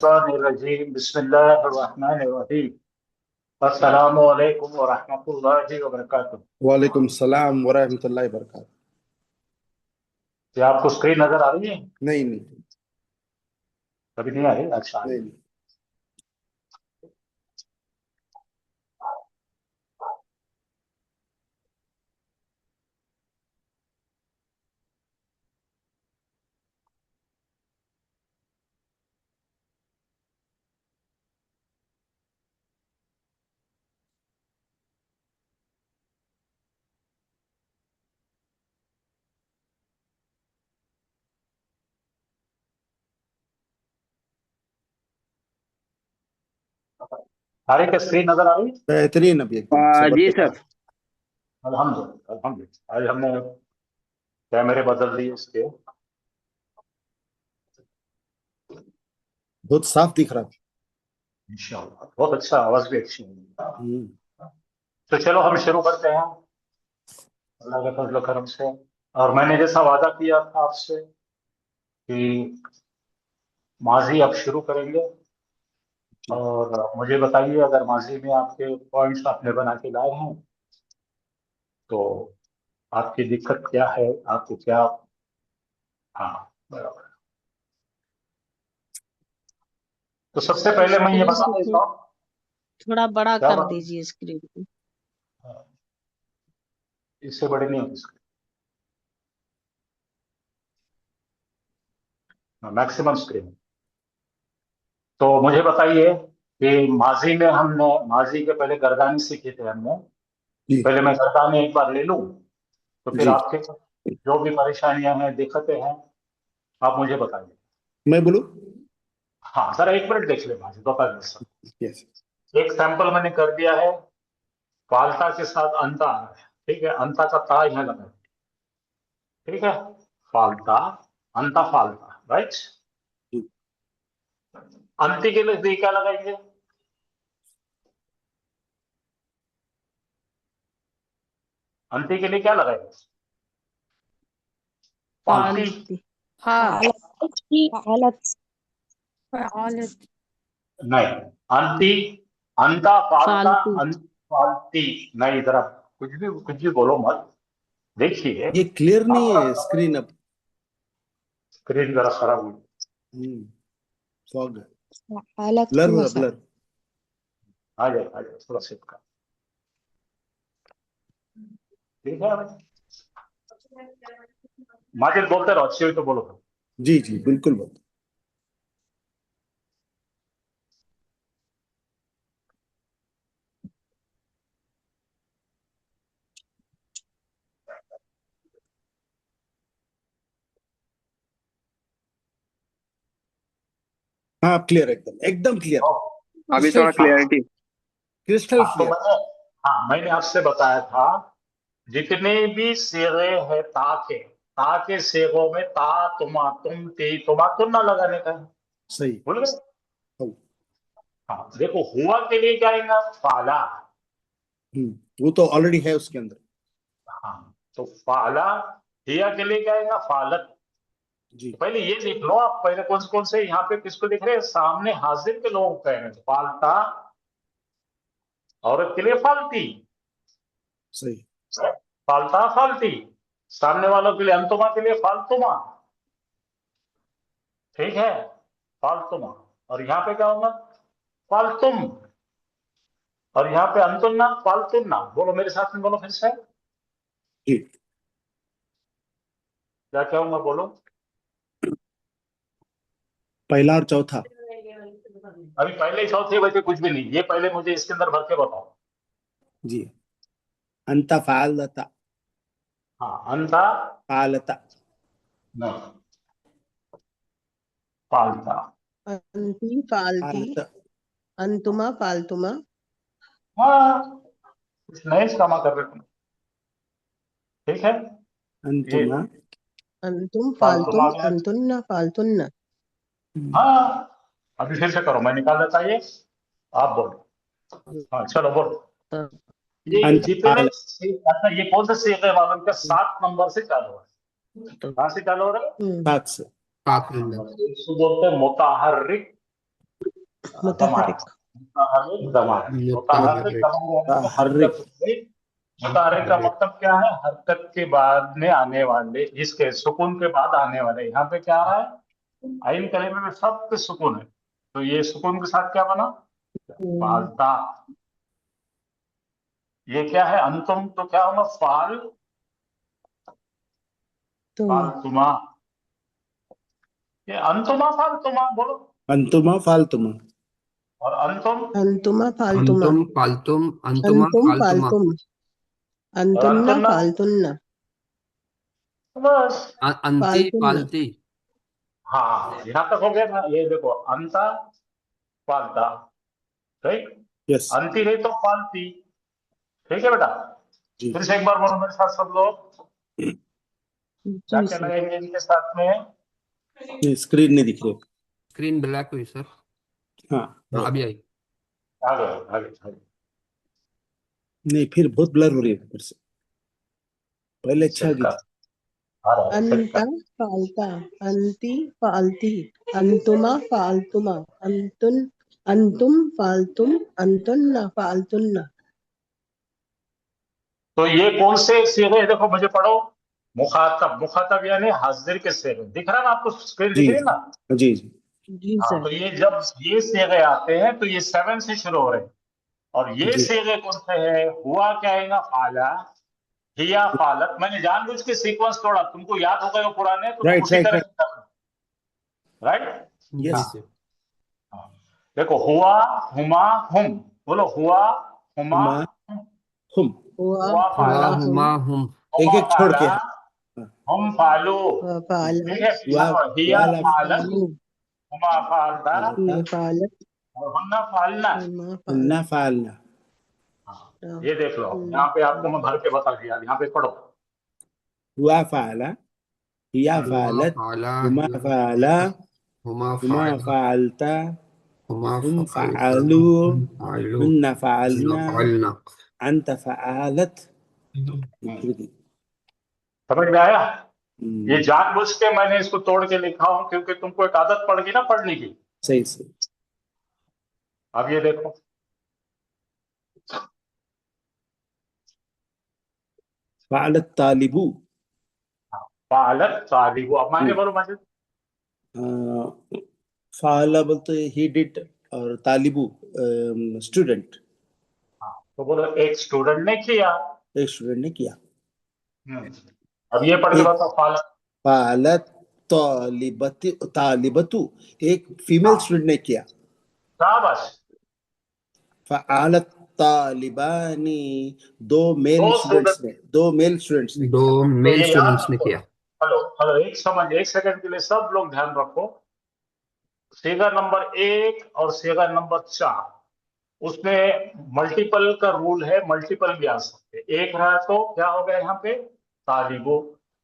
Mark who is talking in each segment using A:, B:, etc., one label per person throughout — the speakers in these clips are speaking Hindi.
A: मिनश्शैतानिर्रजीम बिस्मिल्लाहिर्रहमानिर्रहीम अस्सलामु अलैकुम व रहमतुल्लाहि व बरकातुहू।
B: वालेकुम सलाम वरहमतुल्लाहि वबरकातुहू।
A: क्या आपको स्क्रीन नजर आ रही है?
B: नहीं नहीं
A: कभी नहीं आ रही? अच्छा आ रही
B: नहीं।
A: है। आ रही? क्या स्क्रीन नजर आ रही है?
B: बेहतरीन अभी एकदम
C: जी
B: जबरदस्त।
C: सर।
A: अल्हम्दुलिल्लाह अल्हम्दुलिल्लाह। आज हमने कैमरे बदल दिए इसके।
B: बहुत साफ दिख रहा
A: इंशाअल्लाह बहुत अच्छा, आवाज भी अच्छी है।
B: है।
A: तो चलो हम शुरू करते हैं अल्लाह के फजल करम से। और मैंने जैसा वादा किया था आपसे कि माजी अब शुरू करेंगे।
B: जी।
A: और मुझे बताइए अगर माजी में आपके पॉइंट्स आपने बना के लाए हैं तो आपकी दिक्कत क्या है, आपको क्या। हाँ, बराबर। तो सबसे पहले मैं ये
D: स्क्रीन
A: बता
D: को
A: देता हूँ।
D: थोड़ा बड़ा
A: क्या
D: कर
A: बात?
D: दीजिए स्क्रीन को।
A: हाँ, इससे बड़ी नहीं होती स्क्रीन, मैक्सिमम स्क्रीन। तो मुझे बताइए कि माजी में हमने, माजी के पहले गर्दानी सीखे थे हमने।
B: जी
A: पहले मैं गर्दानी एक बार ले लूं तो फिर
B: जी।
A: आपके जो भी परेशानियां हैं, दिक्कतें हैं, आप मुझे बताइए।
B: मैं बोलूं?
A: हाँ, जरा एक मिनट देख ले माजी, बता दे।
B: यस।
A: एक सैंपल मैंने कर दिया है। फाल्टा के साथ अंता आ रहा है, ठीक है? अंता का ता यहाँ लगा है, ठीक है? फाल्टा, अंता फाल्टा, राइट?
B: जी।
A: अंति के लिए क्या लगाएंगे? अंति के लिए क्या लगाएंगे? फाल्टी?
D: फालती। हाँ। हालत।
A: नहीं, अंति, अंता फाल्टा,
D: फालतू।
A: फाल्टी नहीं। जरा कुछ भी बोलो मत। देखिए,
B: ये क्लियर नहीं है स्क्रीन अब।
A: स्क्रीन जरा खराब हुई।
B: फॉग
D: हालत
B: ब्लर हो रहा,
D: मसा।
B: ब्लर।
A: आ जाए थोड़ा सेट का। ठीक है माजिद, बोलते रहो, अच्छी हुई तो बोलो।
B: जी जी बिल्कुल बोल। हाँ क्लियर, एकदम एकदम क्लियर।
C: अभी
B: क्रिस्टल
C: थोड़ा
B: क्लियर।
C: क्लियरिटी।
B: क्रिस्टल
A: तो
B: क्लियर।
A: मैंने आपसे बताया था जितने भी सेगे हैं ता के सेगों में ता, तुमा, तुम, ती, तुमा, तुम ना लगाने का है।
B: सही।
A: बोल गए?
B: हो।
A: हाँ, देखो, हुआ के लिए क्या आएगा? फाला।
B: वो तो ऑलरेडी है उसके अंदर।
A: हाँ, तो फाला। हिया के लिए क्या आएगा? फालत।
B: जी।
A: तो पहले ये लिख लो आप, पहले कौन से यहाँ पे किसको लिख रहे हैं? सामने हाजिर के लोगों को कह रहे हैं फालता, औरत के लिए फालती,
B: सही।
A: फालता फालती, सामने वालों के लिए अंतुमा के लिए फालतुमा, ठीक है? फालतुमा। और यहाँ पे क्या होगा? फालतुम। और यहाँ पे अंतुन्ना, फालतुन्ना। बोलो मेरे साथ में, बोलो फिर से।
B: जी।
A: क्या क्या होगा, बोलो।
B: पहला और चौथा।
A: अभी पहले चौथे वैसे कुछ भी नहीं, ये पहले मुझे इसके अंदर भर के बताओ।
B: जी। अंता फालता।
A: हाँ, अंता।
B: फालता।
A: नहीं, फालता।
D: अंती फालती।
B: फालता।
D: अंतुमा फालतुमा।
A: हाँ, कुछ नए कामा कर रहे तुम, ठीक है? ये
B: अंतुमा।
D: अंतुम
A: फालतुमा
D: फालतुम
A: आ गया।
D: अंतुन्ना फालतुन्ना।
A: हाँ, अभी फिर से करो, मैं निकाल देता ये, आप बोलो। हाँ चलो बोलो। ये
B: अंत
A: जितने
B: फाल।
A: अच्छा, ये कौन सा सीख है मालूम? क्या 7 नंबर से चालू है? कहाँ से चालू हो रहा है?
B: 7 से।
A: इसको बोलते हैं मुताहर्रिक
D: मुतहरिक
A: मुताहरिक ज़मान। मुताहरिक ज़मान यानी कि हरकत से। मुताहरिक का मतलब क्या है? हरकत के बाद में आने वाले, इसके सुकून के बाद आने वाले। यहाँ पे क्या है? आइन कलीमे में सब पे सुकून है, तो ये सुकून के साथ क्या बना? फालता। ये क्या है? अंतुम, तो क्या होगा? फाल,
D: तुम
A: फालतुमा। ये अंतुमा फालतुमा बोलो।
B: अंतुमा फालतुमा।
A: और अंतुम,
D: अंतुमा फालतुमा
C: अंतुम फालतुम अंतुमा
D: अंतुम
C: फालतुमा
D: फालतुम
A: और
D: अंतुन्ना
A: अंतुन्ना,
D: फालतुन्ना
A: बस।
C: अंती
D: फालतुन्ना
C: फालती।
A: हाँ, यहाँ तक हो गया ना। ये देखो, अंता, फालता, ठीक।
B: यस
A: अंति नहीं तो फालती, ठीक है बेटा।
B: जी
A: फिर से एक बार बोलो मेरे साथ सब लोग। क्या
D: जी
A: क्या
D: सर।
A: लगेंगे इनके साथ में?
B: ये स्क्रीन नहीं दिख रही।
C: स्क्रीन ब्लैक हुई सर।
B: हाँ
C: अभी आई।
A: आगे आगे आगे।
B: नहीं, फिर बहुत ब्लर हो रही है ऊपर से। पहले अच्छा
A: सेट
B: गई
A: कर,
B: थी।
A: आ रहा है, सेट
D: अंता
A: कर।
D: फालता अंति फालती अंतुमा फालतुमा अंतुन अंतुम फालतुम अंतुन्ना फालतुन्ना।
A: तो ये कौन से सेगे हैं? देखो मुझे पढ़ो। मुखातब, मुखातब यानी हाजिर के सेगे। दिख रहा है ना आपको? स्क्रीन दिख
B: जी
A: रही है ना?
B: जी जी
D: जी
A: हाँ,
D: सर।
A: तो ये जब ये सेगे आते हैं तो ये 7 से शुरू हो रहे हैं। और ये
B: जी
A: सेगे कौन से हैं? हुआ क्या आएगा? फाला, हिया, फालत। मैंने जानबूझ के सीक्वेंस तोड़ा, तुमको याद हो गए वो पुराने, तो तुम
B: राइट
A: उसी
B: राइट
A: तरह
B: राइट
A: से करना, राइट।
C: जी
B: यस
C: सर।
A: हाँ। देखो, हुआ, हुमा, हुम। बोलो, हुआ, हुमा,
B: हुमा
A: हुम।
B: हुम।
D: हुआ
A: हुआ
C: हुआ
A: फाला,
C: हुमा हुम।
B: एक
A: हुमा
B: एक छोड़ के।
A: फाला,
B: हाँ
A: हम फालू।
D: फाला
A: ठीक है,
B: हुआ
A: हिया
B: वाला
A: फालत,
D: फालू
A: हुमा फालता,
B: फालता
D: फालत
A: और हुन्ना फालना।
D: हुमा
B: उन्ना फालना।
A: हाँ,
D: फालता
A: ये देख लो, यहाँ पे आपको मैं भर के बता दिया। यहाँ पे पढ़ो।
B: हुआ फाला, हिया
C: हुआ
B: फालत,
C: फाला
B: हुमा फाला,
C: हुमा
B: हुमा
C: फाला
B: फालता,
C: हुमा
B: हम
C: फालता
B: फालू,
C: फालू
B: हुन्ना
C: हुन्ना
B: फालना,
C: फालना।
B: अंत फालत।
A: समझ में आया? ये
B: हम्म,
A: जानबूझ के मैंने इसको तोड़ के लिखा हूं, क्योंकि तुमको एक आदत पड़ गई ना पढ़ने की।
B: सही सही।
A: अब ये देखो,
B: फालत तालिबू।
A: फालत तालिबू। अब मैंने बोलो माजिद।
B: फाला बोलते ही डिड, और तालिबू स्टूडेंट।
A: हाँ, तो बोलो एक स्टूडेंट ने किया।
B: एक स्टूडेंट ने किया।
A: हम्म। अब ये पढ़ के
B: एक
A: बताओ, फालत।
B: फालत तालिबती तालिबतु, एक फीमेल
A: हाँ,
B: स्टूडेंट ने किया।
A: शाबाश।
B: फालत तालिबानी, दो मेल
A: दो
B: स्टूडेंट्स
A: स्टूडेंट।
B: ने, दो मेल स्टूडेंट्स ने
C: दो
B: किया।
A: तो
C: मेल
A: ये याद
C: स्टूडेंट्स ने
A: रखो।
C: किया।
A: हेलो हेलो, एक सेकंड के लिए सब लोग ध्यान रखो। सेगा नंबर 1 और सेगा नंबर 4, उसमें मल्टीपल का रूल है। मल्टीपल भी आ सकते हैं। एक रहा तो क्या हो गया यहाँ पे? तालिबो।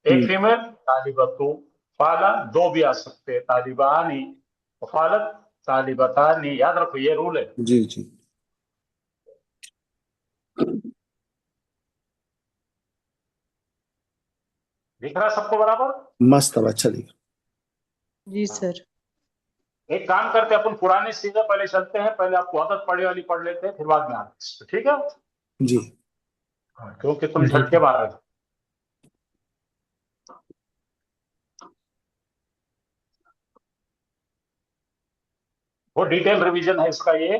A: एक
B: हम्म,
A: फीमेल, तालिबतु। फाला, दो भी आ सकते हैं, तालिबानी। फालत, तालिबतानी। याद रखो, ये रूल है।
B: जी जी।
A: दिख रहा है सबको बराबर?
B: मस्त, अब अच्छा दिखा।
D: जी सर।
A: एक काम करते हैं, अपन पुराने सीधे पहले चलते हैं। पहले आपको आदत पढ़े वाली पढ़ लेते हैं, फिर बाद में आते हैं, ठीक है?
B: जी
A: हाँ, क्योंकि तुम
C: ठीक
A: झटके
C: है।
A: मार रहे हो। वो डिटेल रिवीजन है इसका ये।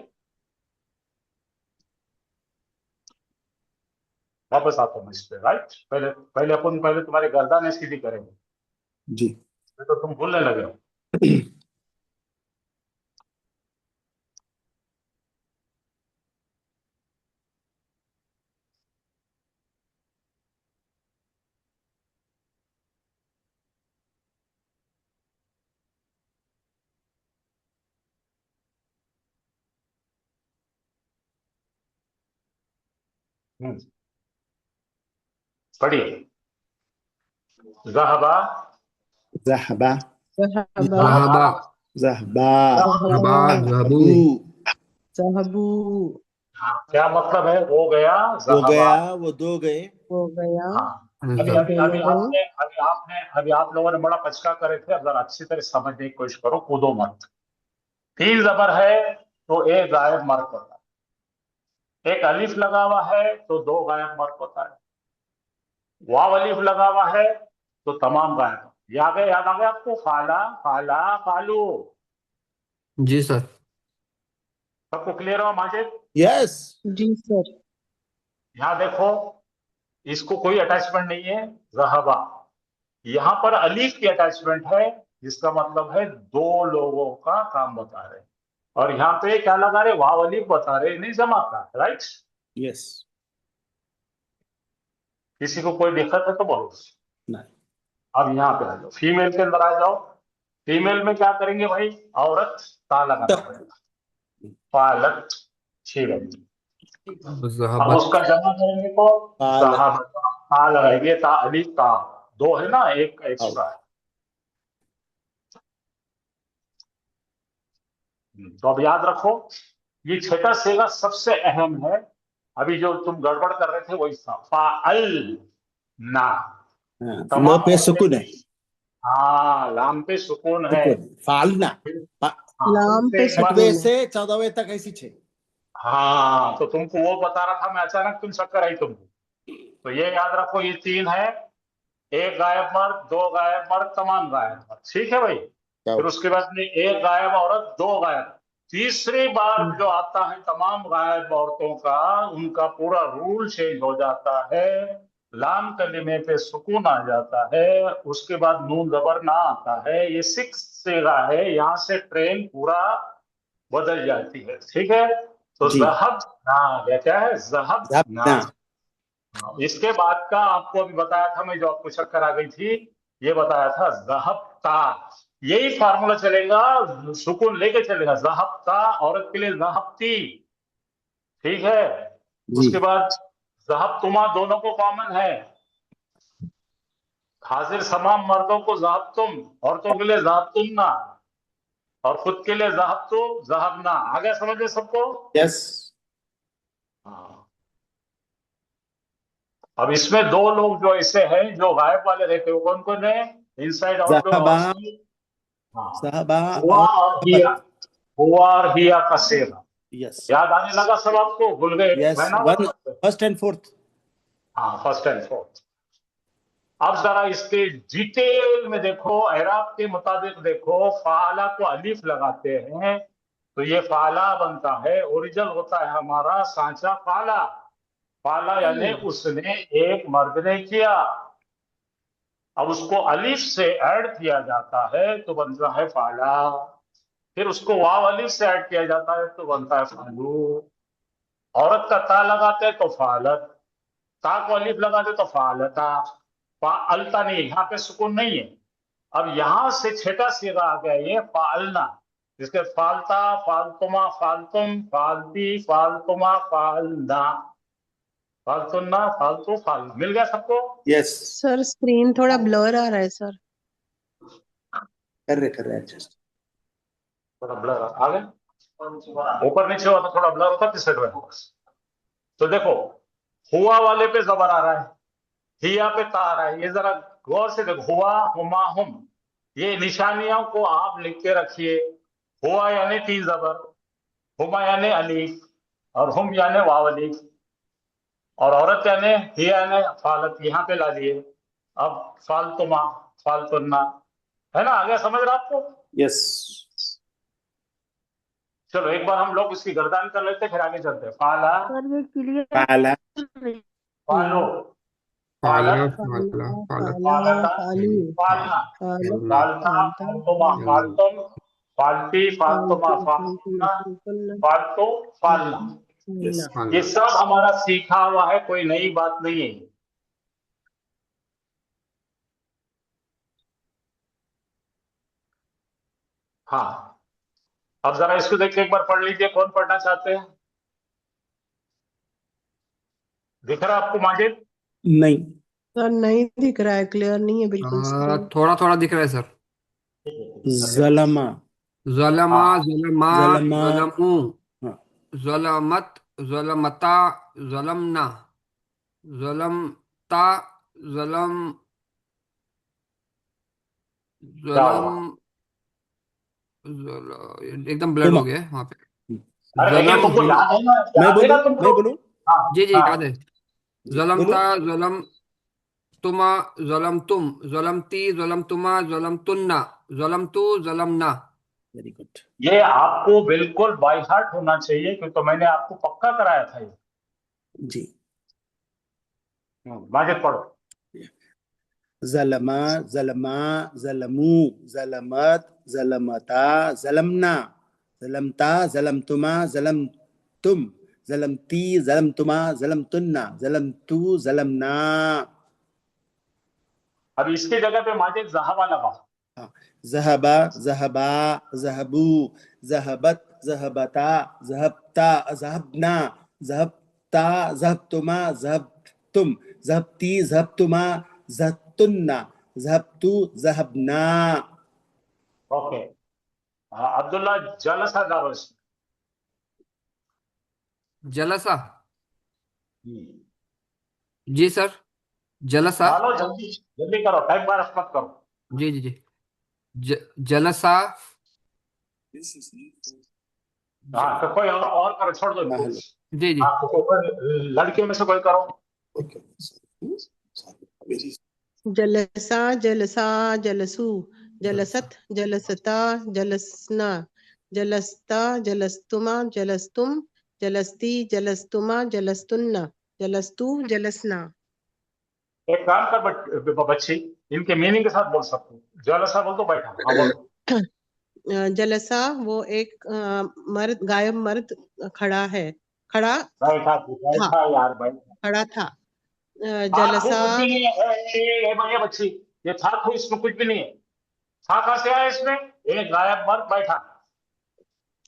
A: वापस आता हूँ इस पे, राइट। पहले पहले अपन पहले तुम्हारी गर्दन सीधी करेंगे,
B: जी।
A: नहीं तो तुम भूलने लगे हो। पढ़िए। ज़हबा,
B: ज़हबा,
D: ज़हबा
C: ज़हबा
B: ज़हबा,
C: ज़हबा ज़हबू।
B: अबू।
D: ज़हबू
A: हाँ, क्या मतलब है? हो गया।
B: वो
A: ज़हबा।
B: गया, वो दो गए।
D: हो गया।
A: हाँ। अभी
D: वो
A: अभी
D: दोनों
A: अभी
D: गए।
A: अभी आप लोगों ने बड़ा पचका करे थे। अब जरा अच्छी तरह समझने की कोशिश करो, कूदो मत। तीन जबर है, तो एक गायब मर्क होता है। एक अलिफ लगा हुआ है तो दो गायब मर्क होता है। वाव अलिफ लगा हुआ है तो तमाम गायब। याद आ गया आपको? फाला, फाला, फालू।
C: जी सर।
A: सबको क्लियर हो माजिद?
B: यस।
D: जी सर।
A: यहाँ देखो, इसको कोई अटैचमेंट नहीं है, ज़हबा। यहाँ पर अलीफ की अटैचमेंट है, जिसका मतलब है दो लोगों का काम बता रहे। और यहाँ पे क्या लगा रहे? वाव अलीफ बता रहे, नहीं जमा का। राइट?
B: यस।
A: किसी को कोई दिक्कत है तो बोलो।
B: नहीं।
A: अब यहाँ पे आ जाओ, फीमेल के अंदर आ जाओ। फीमेल में क्या करेंगे भाई? औरत ता लगाना पड़ेगा। फालत, ठीक। अब
C: ज़हबत।
A: उसका जमा करेंगे तो
B: फाल।
A: ज़हाबत, ता लगाएंगे, ता अलीफ ता। दो है ना, एक
B: आओ।
A: एक्स्ट्रा है। तो अब याद रखो, ये छठा सेगा सबसे अहम है। अभी जो तुम गड़बड़ कर रहे थे वही था, फाअल ना।
B: हाँ, लो
A: तमाम
B: पे
A: औरतें,
B: सुकून है।
A: हाँ लाम पे सुकून है।
B: सुकून फालना।
A: फिर-
B: फा-
A: हाँ, फिर
D: लाम
A: से
D: पे
A: एक बार।
B: छठवें
D: सुकून है।
B: से 14वें तक ऐसी छे।
A: हाँ, तो तुमको वो बता रहा था मैं, अचानक तुम चक्कर आई तुमको। तो ये याद रखो, ये तीन है। एक गायब मर्द, दो गायब मर्द, तमाम गायब मर्द। ठीक है भाई?
B: आओ।
A: फिर उसके बाद में एक गायब औरत, दो गायब। तीसरी बार जो आता है तमाम गायब औरतों का, उनका पूरा रूल चेंज हो जाता है। लाम कलिमे पे सुकून आ जाता है, उसके बाद नून जबर ना आता है। ये सिक्स सेगा है, यहाँ से ट्रेन पूरा बदल जाती है। ठीक है? तो
B: जी।
A: जहब ना, या क्या है? जहब ना।
B: ना।
A: इसके बाद का आपको अभी बताया था मैं, जो आपको चक्कर आ गई थी, ये बताया था जहबता। यही फार्मूला चलेगा, सुकून लेके चलेगा। जहबता औरत के लिए जहबती। ठीक है?
B: जी।
A: उसके बाद जहबतुमा दोनों को कॉमन है। हाजिर तमाम मर्दों को जहबतुम, औरतों के लिए जहबतुन्ना, और खुद के लिए जहबतु, जहबना। आगे समझ में सबको?
B: यस।
A: हाँ। अब इसमें दो लोग जो ऐसे हैं जो गायब वाले रहते हैं, वो कौन कौन है? इनसाइड आउटडोर,
B: साहबा।
A: आउटसाइड। हाँ,
B: साहबा
A: हुआ
B: और
A: और
B: खबर।
A: हिया। हुआ और हिया का सेगा।
B: यस।
A: याद आने लगा सब आपको? भूल गए?
B: यस।
A: मैं ना
B: वन
A: बताऊं?
B: First and fourth.
A: हाँ, फर्स्ट एंड फोर्थ। अब जरा इसके डिटेल में देखो, एराब के मुताबिक देखो। फाला को अलिफ लगाते हैं तो ये फाला बनता है। ओरिजिनल होता है हमारा सांचा फाला। फाला यानी उसने, एक मर्द ने किया। अब उसको अलिफ से ऐड किया जाता है तो बनता है फाला। फिर उसको वाव अलिफ से ऐड किया जाता है तो बनता है फालू। औरत का ता लगाते हैं तो फालत। ता को अलिफ लगाते तो फालता। फालता नहीं, यहाँ पे सुकून नहीं है। अब यहां से छठा सीगा आ गया, ये फालना। जिसके फालता, फालतुमा, फालतुम, फालती, फालतुमा, फालना, फालतुन्ना, फालतू, फालना। मिल गया सबको?
B: यस।
D: सर स्क्रीन थोड़ा ब्लर आ रहा है सर।
B: कर रहे एडजस्ट।
A: थोड़ा ब्लर आ गया। ऊपर नीचे हुआ तो थोड़ा ब्लर होता, किस साइड में होगा? तो देखो, हुआ वाले पे जबर आ रहा है, हिया पे ता आ रहा है। ये जरा गौर से देखो, हुआ, हुमा, हुम। ये निशानियों को आप लिख के रखिए। हुआ यानी तीन जबर, हुमा यानी अलीफ, और हुम यानी वाव अलीफ, और औरत यानी हिया यानी फालत। यहाँ पे ला लिए। अब फालतुमा, फालतुन्ना, है ना? आगे समझ रहा आपको?
B: यस।
A: चलो एक बार हम लोग इसकी गर्दान कर लेते हैं, फिर आगे चलते हैं। फाला,
D: सर ये क्लियर
B: पाला।
D: नहीं
A: फालो,
D: है।
C: फाला
A: फालत,
C: फाला
D: फाला
C: फाला
D: फाला
A: फालता,
D: फालू
A: फालना,
D: फालत
C: फालना
A: फालता,
D: फालता
A: फालतुमा,
C: फालना।
A: फालतुम, फालती, फालतुमा,
D: फालतू फालतू
A: फालतुना,
D: फालतू
A: फालतू, फालना।
B: यस।
D: फालना।
A: ये
C: फालना।
A: सब हमारा सीखा हुआ है, कोई नई बात नहीं है। हाँ, अब जरा इसको देख के एक बार पढ़ लीजिए। कौन पढ़ना चाहते हैं? दिख रहा है आपको माजिद?
B: नहीं।
D: सर नहीं दिख रहा है, क्लियर नहीं है बिल्कुल स्क्रीन।
C: थोड़ा थोड़ा दिख रहा है सर।
B: जलमा।
C: ज़लमा
A: हाँ,
C: ज़लमा
B: जलमा।
C: ज़लमू
B: हाँ।
C: ज़लमत ज़लमता ज़लमना ज़लमता ज़लम
A: क्या
C: ज़लम
A: हुआ?
C: एकदम ब्लड
B: तुमा।
C: हो गया है वहां पे।
A: अरे लेकिन
C: ज़लम
A: तुमको
C: ही।
A: याद है ना,
B: मैं
A: याद है
B: बोलूं
A: ना तुमको?
B: मैं बोलूं
A: हाँ
C: जी जी
A: हाँ।
C: याद है।
B: जी
C: ज़लम
B: बोलो
C: था, ज़लम तुमा, ज़लम तुम, ज़लम ती, ज़लम तुमा, ज़लम तुन्ना, ज़लम तू, ज़लम ना।
B: वेरी गुड
A: ये आपको बिल्कुल बाय हार्ट होना चाहिए, क्योंकि तो मैंने आपको पक्का कराया था ये।
B: जी
A: माजिद पढ़ो।
B: ज़लमा ज़लमा ज़लमू ज़लमत ज़लमता ज़लमना ज़लमता ज़लमतुमा ज़लमतुम ज़लमती ज़लमतुमा ज़लमतुन्ना ज़लमतू ज़लमना।
A: अब इसकी जगह पे माजिद ज़हाबा लगा।
B: हाँ, ज़हबा ज़हबा ज़हबू ज़हबत ज़हबता ज़हबता ज़हबना ज़हबता ज़हबतुमा ज़हबतुम ज़हबती ज़हबतुमा ज़हबतुन्ना ज़हबतू ज़हबना।
A: ओके। हाँ, अब्दुल्ला जलसा डालो इसमें।
C: जलसा।
A: हम्म।
C: जी सर। जलसा।
A: डालो जल्दी, जल्दी करो, टाइम पास मत करो।
C: जी जी जी। जलसा। ज,
A: हाँ तो कोई और करो, छोड़ दो
B: हाँ
A: इनको।
B: हेलो
C: जी जी।
A: हाँ तो कोई लड़कियों में से कोई करो।
B: ओके वेरी
D: जलसा जलसा जलसू जलसत जलसता जलसना जलस्ता जलस्तुमा जलस्तुम जलस्ती जलस्तुमा जलस्तुन्ना जलस्तु जलसना।
A: एक काम कर बच्ची, इनके मीनिंग के साथ बोल सकते हो। जलसा बोल तो बैठा, हाँ बोलो।
D: जलसा वो एक मर्द, गायब मर्द खड़ा है, खड़ा
A: बैठा
D: था,
A: बैठा यार बैठा।
D: खड़ा था।
A: था थू
D: जलसा
A: कुछ भी नहीं है। ये बच्ची, ये था थू इसमें कुछ भी नहीं है। था कहाँ से आया इसमें? एक गायब मर्द बैठा।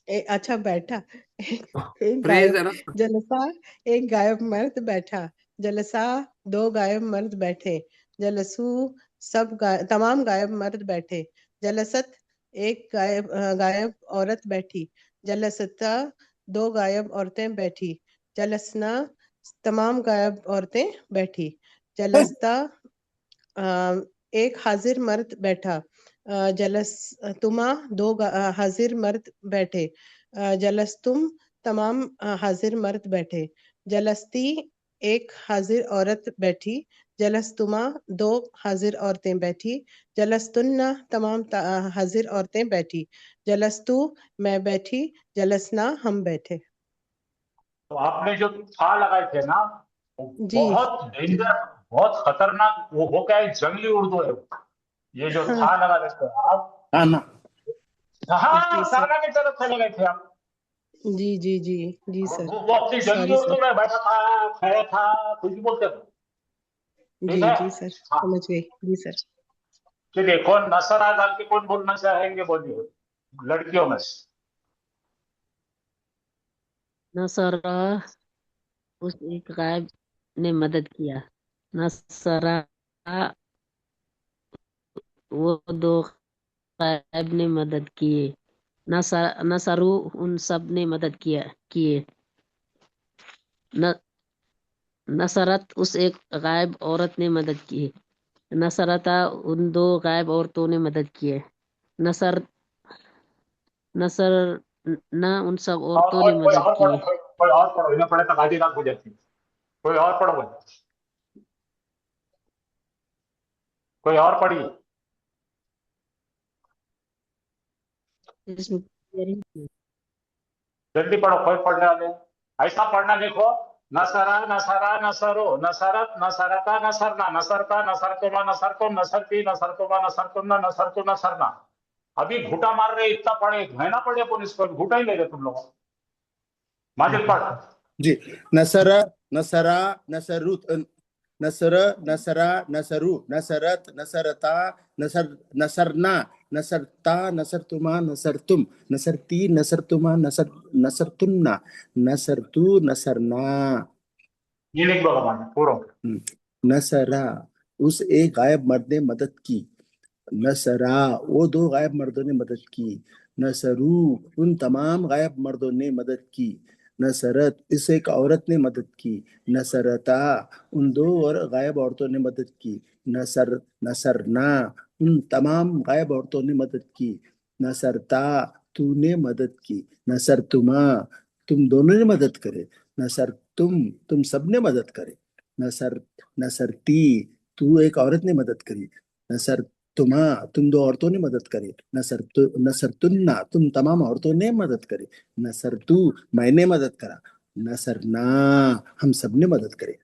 D: अच्छा बैठा। एक
C: फ्रेज
D: गायब,
C: है ना।
D: जलसा एक गायब मर्द बैठा, जलसा दो गायब मर्द बैठे, जलसू तमाम गायब मर्द बैठे, जलसत एक गायब औरत बैठी, जलसता दो गायब औरतें बैठी, जलसना तमाम गायब औरतें बैठी, जलस्ता एक हाजिर मर्द बैठा, जलस तुमा हाजिर मर्द बैठे, जलस्तुम तमाम हाजिर मर्द बैठे, जलस्ती एक हाजिर औरत बैठी, जलस्तुमा दो हाजिर औरतें बैठी, जलस्तुन्ना तमाम हाजिर औरतें बैठी, जलस्तु मैं बैठी, जलसना हम बैठे।
A: तो आपने जो था लगाए थे ना, वो
D: जी
A: बहुत डेंजर, बहुत खतरनाक, वो क्या है, जंगली उर्दू है वो। ये जो
D: हाँ
A: था लगा देते हैं आप।
B: हाँ ना
A: हाँ,
D: जी सर,
A: खाना की तरफ चले गए थे आप।
D: जी जी जी जी सर,
A: वो अपनी जंगली
D: सॉरी
A: उर्दू
D: सर,
A: में बैठा था, खाया था, कुछ भी बोलते थे। ठीक
D: जी
A: है।
D: जी सर,
A: हाँ,
D: समझ गई जी सर।
A: चलिए, कौन नसरा डाल के कौन बोलना चाहेंगे, बोलिए लड़कियों में से।
E: नसरा उस एक गायब ने मदद किया। नसरा वो दो गायब ने मदद किए। नसरू उन सब ने मदद किए। न, नसरत उस एक गायब औरत ने मदद की। नसरता उन दो गायब औरतों ने मदद किए। नसर नसर न उन सब
A: और
E: औरतों
A: कोई
E: ने
A: कोई
E: मदद
A: और
E: की।
A: पढ़ो, कोई और पढ़ो, इन्हें पढ़े तक आधी रात हो जाती है। कोई और पढ़ो भाई, कोई और पढ़िए।
E: इसमें
A: जल्दी पढ़ो, कोई पढ़ने वाले हैं? ऐसा पढ़ना, देखो। नसरा नसरा नसरो नसरत नसरता नसरना नसरता नसरतुमा नसरतुम नसरती नसरतुमा नसरतुन्ना नसरतु नसरना। अभी घूटा मार रहे, इतना पढ़े, महीना पढ़े पुलिस पर, घूटा ही ले रहे तुम लोग। माजिद पढ़।
B: जी नसरा नसरा नसरुत नसर नसरा नसरु नसरत नसरता नसर नसरना नसरता नसरतुमा नसरतुम नसरती नसरतुमा नसरतुन्ना नसरतु नसरना।
A: ये लिख दो माजिद पूरा।
B: नसरा उस एक गायब मर्द ने मदद की। नसरा वो दो गायब मर्दों ने मदद की। नसरू उन तमाम गायब मर्दों ने मदद की। नसरत इस एक औरत ने मदद की। नसरता उन दो और गायब औरतों ने मदद की। नसरना उन तमाम गायब औरतों ने मदद की। नसरता तूने मदद की। नसरतुमा तुम दोनों ने मदद करे। नसर तुम सबने मदद करे। नसर नसरती, तू एक औरत ने मदद करी। नसर तुम दो औरतों ने मदद करी। नसरतुन्ना, तुम तमाम औरतों ने मदद करी। नसरतु, मैंने मदद करा। नसरना, हम सब ने मदद करे।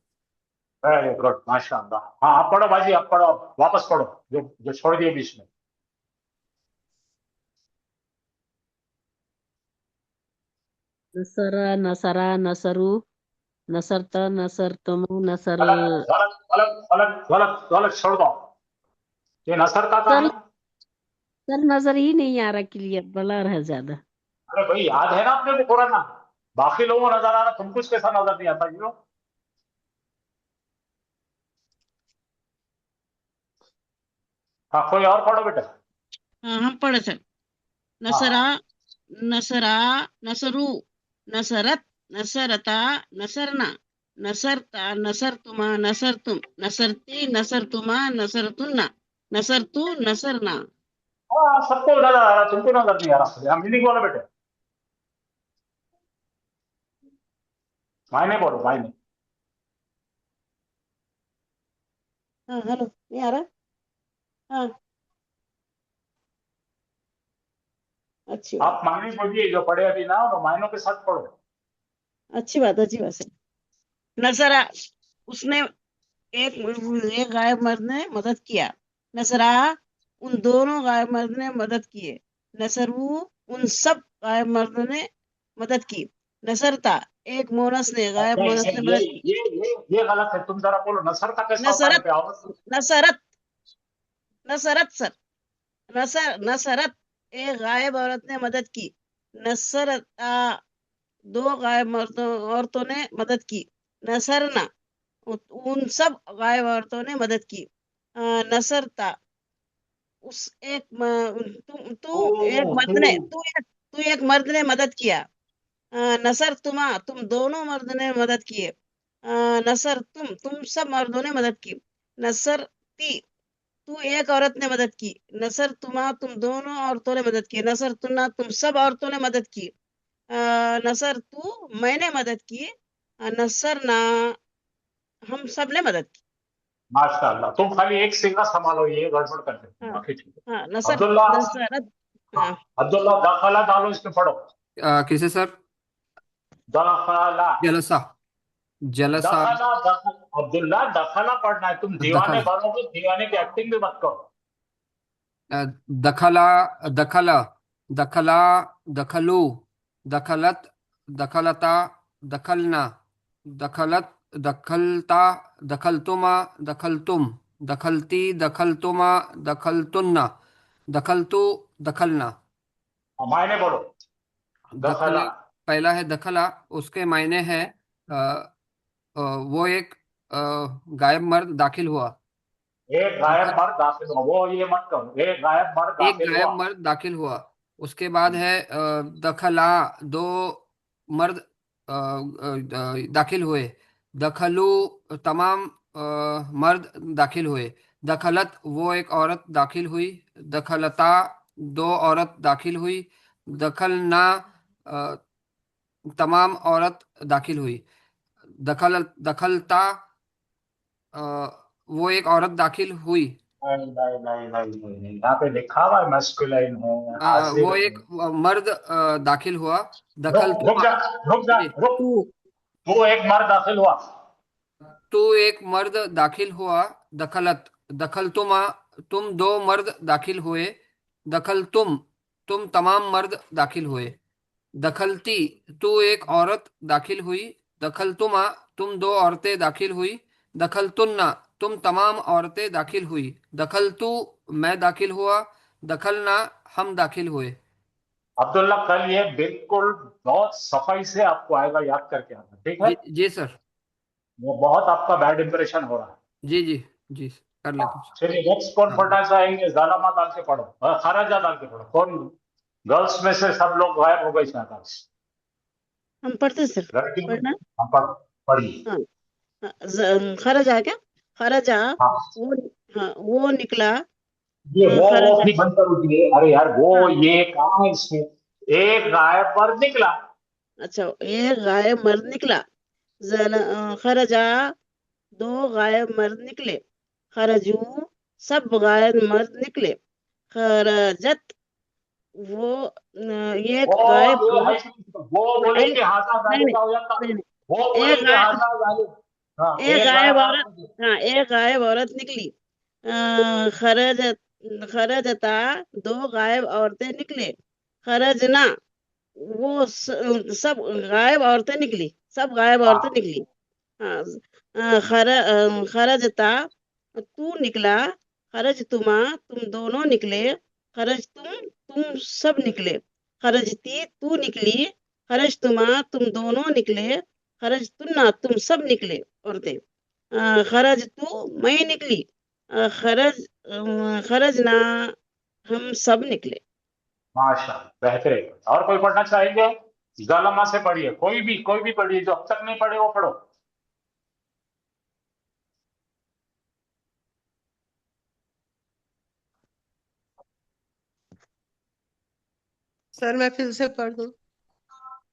A: वेरी गुड, माशाल्लाह। हाँ, आप पढ़ो बाजी, आप पढ़ो, वापस पढ़ो जो जो छोड़ दिए बीच में।
E: नसरा, नसरा, नसरू, नसरत, नसरतुम, नसर।
A: गलत गलत गलत गलत गलत गलत, छोड़ दो। ये नसर का काम
E: सर,
A: है।
E: सर नजर ही नहीं आ रहा क्लियर, ब्लर है ज्यादा।
A: अरे भाई, याद है ना अपने को पुराना? बाकी लोगों को नजर आ रहा, तुमको कैसा नजर नहीं आता जी? हाँ, कोई और पढ़ो बेटा।
F: हाँ हम पढ़े सर। नसरा,
A: हाँ,
F: नसरा, नसरू, नसरत, नसरता, नसरना, नसरता, नसरतुमा, नसरतुम, नसरती, नसरतुमा, नसरतुन्ना, नसरतु, नसरना।
A: हाँ, सबको नजर आ रहा, तुमको नजर नहीं आ रहा। हम मीनिंग बोलो बेटे, मायने बोलो, मायने।
F: हाँ हेलो, नहीं आ रहा। हाँ, अच्छी बात,
A: आप मायने बोलिए, जो पढ़े अभी ना वो मायनों के साथ पढ़ो।
F: अच्छी बात, अच्छी बात सर। नसरा, उसने एक एक गायब मर्द ने मदद किया। नसरा, उन दोनों गायब मर्द ने मदद किए। नसरू, उन सब गायब मर्दों ने मदद की। नसरता, एक मोनस ने गायब
A: नहीं,
F: मोनस ने
A: ये
F: मदद।
A: ये ये ये गलत है। तुम जरा बोलो, नसर का कैसा होता है
F: नसरत,
A: पे आओ।
F: नसरत, नसरत सर। नसरत, एक गायब औरत ने मदद की। नसरता, दो गायब औरतों ने मदद की। नसरना, उन सब गायब औरतों ने मदद की। नसरता, उस एक
A: तू
F: एक
A: तू
F: मर्द ने तू एक मर्द ने मदद किया। नसर तुमा, तुम दोनों मर्द ने मदद किए। नसर तुम सब मर्दों ने मदद की। नसर ती, तू एक औरत ने मदद की। नसर तुमा, तुम दोनों औरतों ने मदद की। नसर तुन्ना, तुम सब औरतों ने मदद की। नसर तू, मैंने मदद की। नसर ना, हम सब ने मदद की।
A: माशाल्लाह, तुम खाली एक सिंगा संभालो, ये गड़बड़ कर देते हैं,
F: हाँ
A: बाकी ठीक है।
F: हाँ, नसर
A: अब्दुल्ला,
F: नसरत। हाँ,
A: अब्दुल्ला दाखला डालो, इसमें पढ़ो।
C: किसे सर?
A: दाखला,
C: जलसा, जलसा,
A: दखला अब्दुल्ला, दखला पढ़ना है। तुम दीवाने
C: दखल,
A: बनोगे, दीवाने की एक्टिंग भी मत करो।
C: दखला, दखला, दखला, दखलू, दखलत, दखलता, दखलना, दखलत, दखलता, दखलतुमा, दखलतुम, दखलती, दखलतुमा, दखलतुन्ना, दखलतु, दखलना।
A: मायने बोलो।
C: दखला,
A: दखला,
C: पहला है दखला, उसके मायने है अ, वो एक गायब मर्द दाखिल हुआ।
A: एक गायब मर्द दाखिल हुआ, वो ये मत करो, एक गायब मर्द
C: एक
A: दाखिल
C: गायब
A: हुआ।
C: मर्द दाखिल हुआ। उसके बाद है दखला, दो मर्द दाखिल हुए। दखलू, तमाम मर्द दाखिल हुए। दखलत, वो एक औरत दाखिल हुई। दखलता, दो औरत दाखिल हुई। दखलना, अ, तमाम औरत दाखिल हुई। दखलता, अ, वो एक औरत दाखिल हुई।
A: नहीं नहीं नहीं नहीं नहीं नहीं, यहाँ पे लिखा हुआ है मस्कुलाइन है, हाजिर
C: वो
A: है।
C: एक मर्द दाखिल हुआ। दखल
A: रुक रुक
C: तुम,
A: जा, रुक जा,
C: जी,
A: रुक। तू एक मर्द दाखिल हुआ।
C: तू एक मर्द दाखिल हुआ। दखलत, दखल तुमा, तुम दो मर्द दाखिल हुए। दखल तुम तमाम मर्द दाखिल हुए। दखलती, तू एक औरत दाखिल हुई। दखल तुमा, तुम दो औरतें दाखिल हुई। दखल तुन्ना, तुम तमाम औरतें दाखिल हुई। दखल तू, मैं दाखिल हुआ। दखलना, हम दाखिल हुए।
A: अब्दुल्ला, कल ये बिल्कुल बहुत सफाई से आपको आएगा, याद करके आना, ठीक है?
C: जी जी सर।
A: वो बहुत आपका बैड इंप्रेशन हो रहा है।
C: जी जी जी, कर लेता हूँ।
A: चलिए, नेक्स्ट कौन
C: हाँ,
A: पढ़ना चाहेंगे? जालामा डाल के पढ़ो, खाराजा डाल के पढ़ो। कौन? गर्ल्स में से सब लोग गायब हो गए इस नाटक से।
F: हम पढ़ते सर।
A: लड़की में
F: पढ़ना।
A: हम पढ़िए।
F: हाँ, हाँ, खरजा क्या? खरजा,
A: हाँ,
F: वो, हाँ वो निकला।
A: ये वो
F: खरजा,
A: भी बंद करो दिए। अरे यार, वो
F: हाँ
A: ये कहाँ है इसमें? एक गायब मर्द निकला,
F: अच्छा, एक गायब मर्द निकला। खरजा, दो गायब मर्द निकले। खरजू, सब गायब मर्द निकले। खरजत, वो एक
A: वो
F: गायब
A: ये
F: औरत।
A: वो बोले
F: एक
A: कि हाजा
F: नहीं
A: गालिब
F: नहीं
A: का हो जाता।
F: नहीं नहीं,
A: वो बोले
F: एक
A: कि
F: गायब,
A: हाजा गालिब। हाँ,
F: एक
A: एक
F: गायब
A: गायब
F: औरत।
A: औरत।
F: हाँ, एक गायब औरत निकली। खरज खरजता, दो गायब औरतें निकले। खरजना, वो सब गायब औरतें निकली, सब गायब औरतें
A: हाँ,
F: निकली। हाँ, खरजता, तू निकला। खरज तुमा, तुम दोनों निकले। खरज तुम सब निकले। खरजती, तू निकली। खरज तुमा, तुम दोनों निकले। खरज तुन्ना, तुम सब निकले औरतें। खरज तू, मैं निकली। खरज ना, हम सब निकले।
A: माशा, बेहतरीन। और कोई पढ़ना चाहेंगे? जालमा से पढ़िए, कोई भी पढ़िए, जो अब तक नहीं पढ़े वो पढ़ो।
D: सर मैं फिर से पढ़ दूं।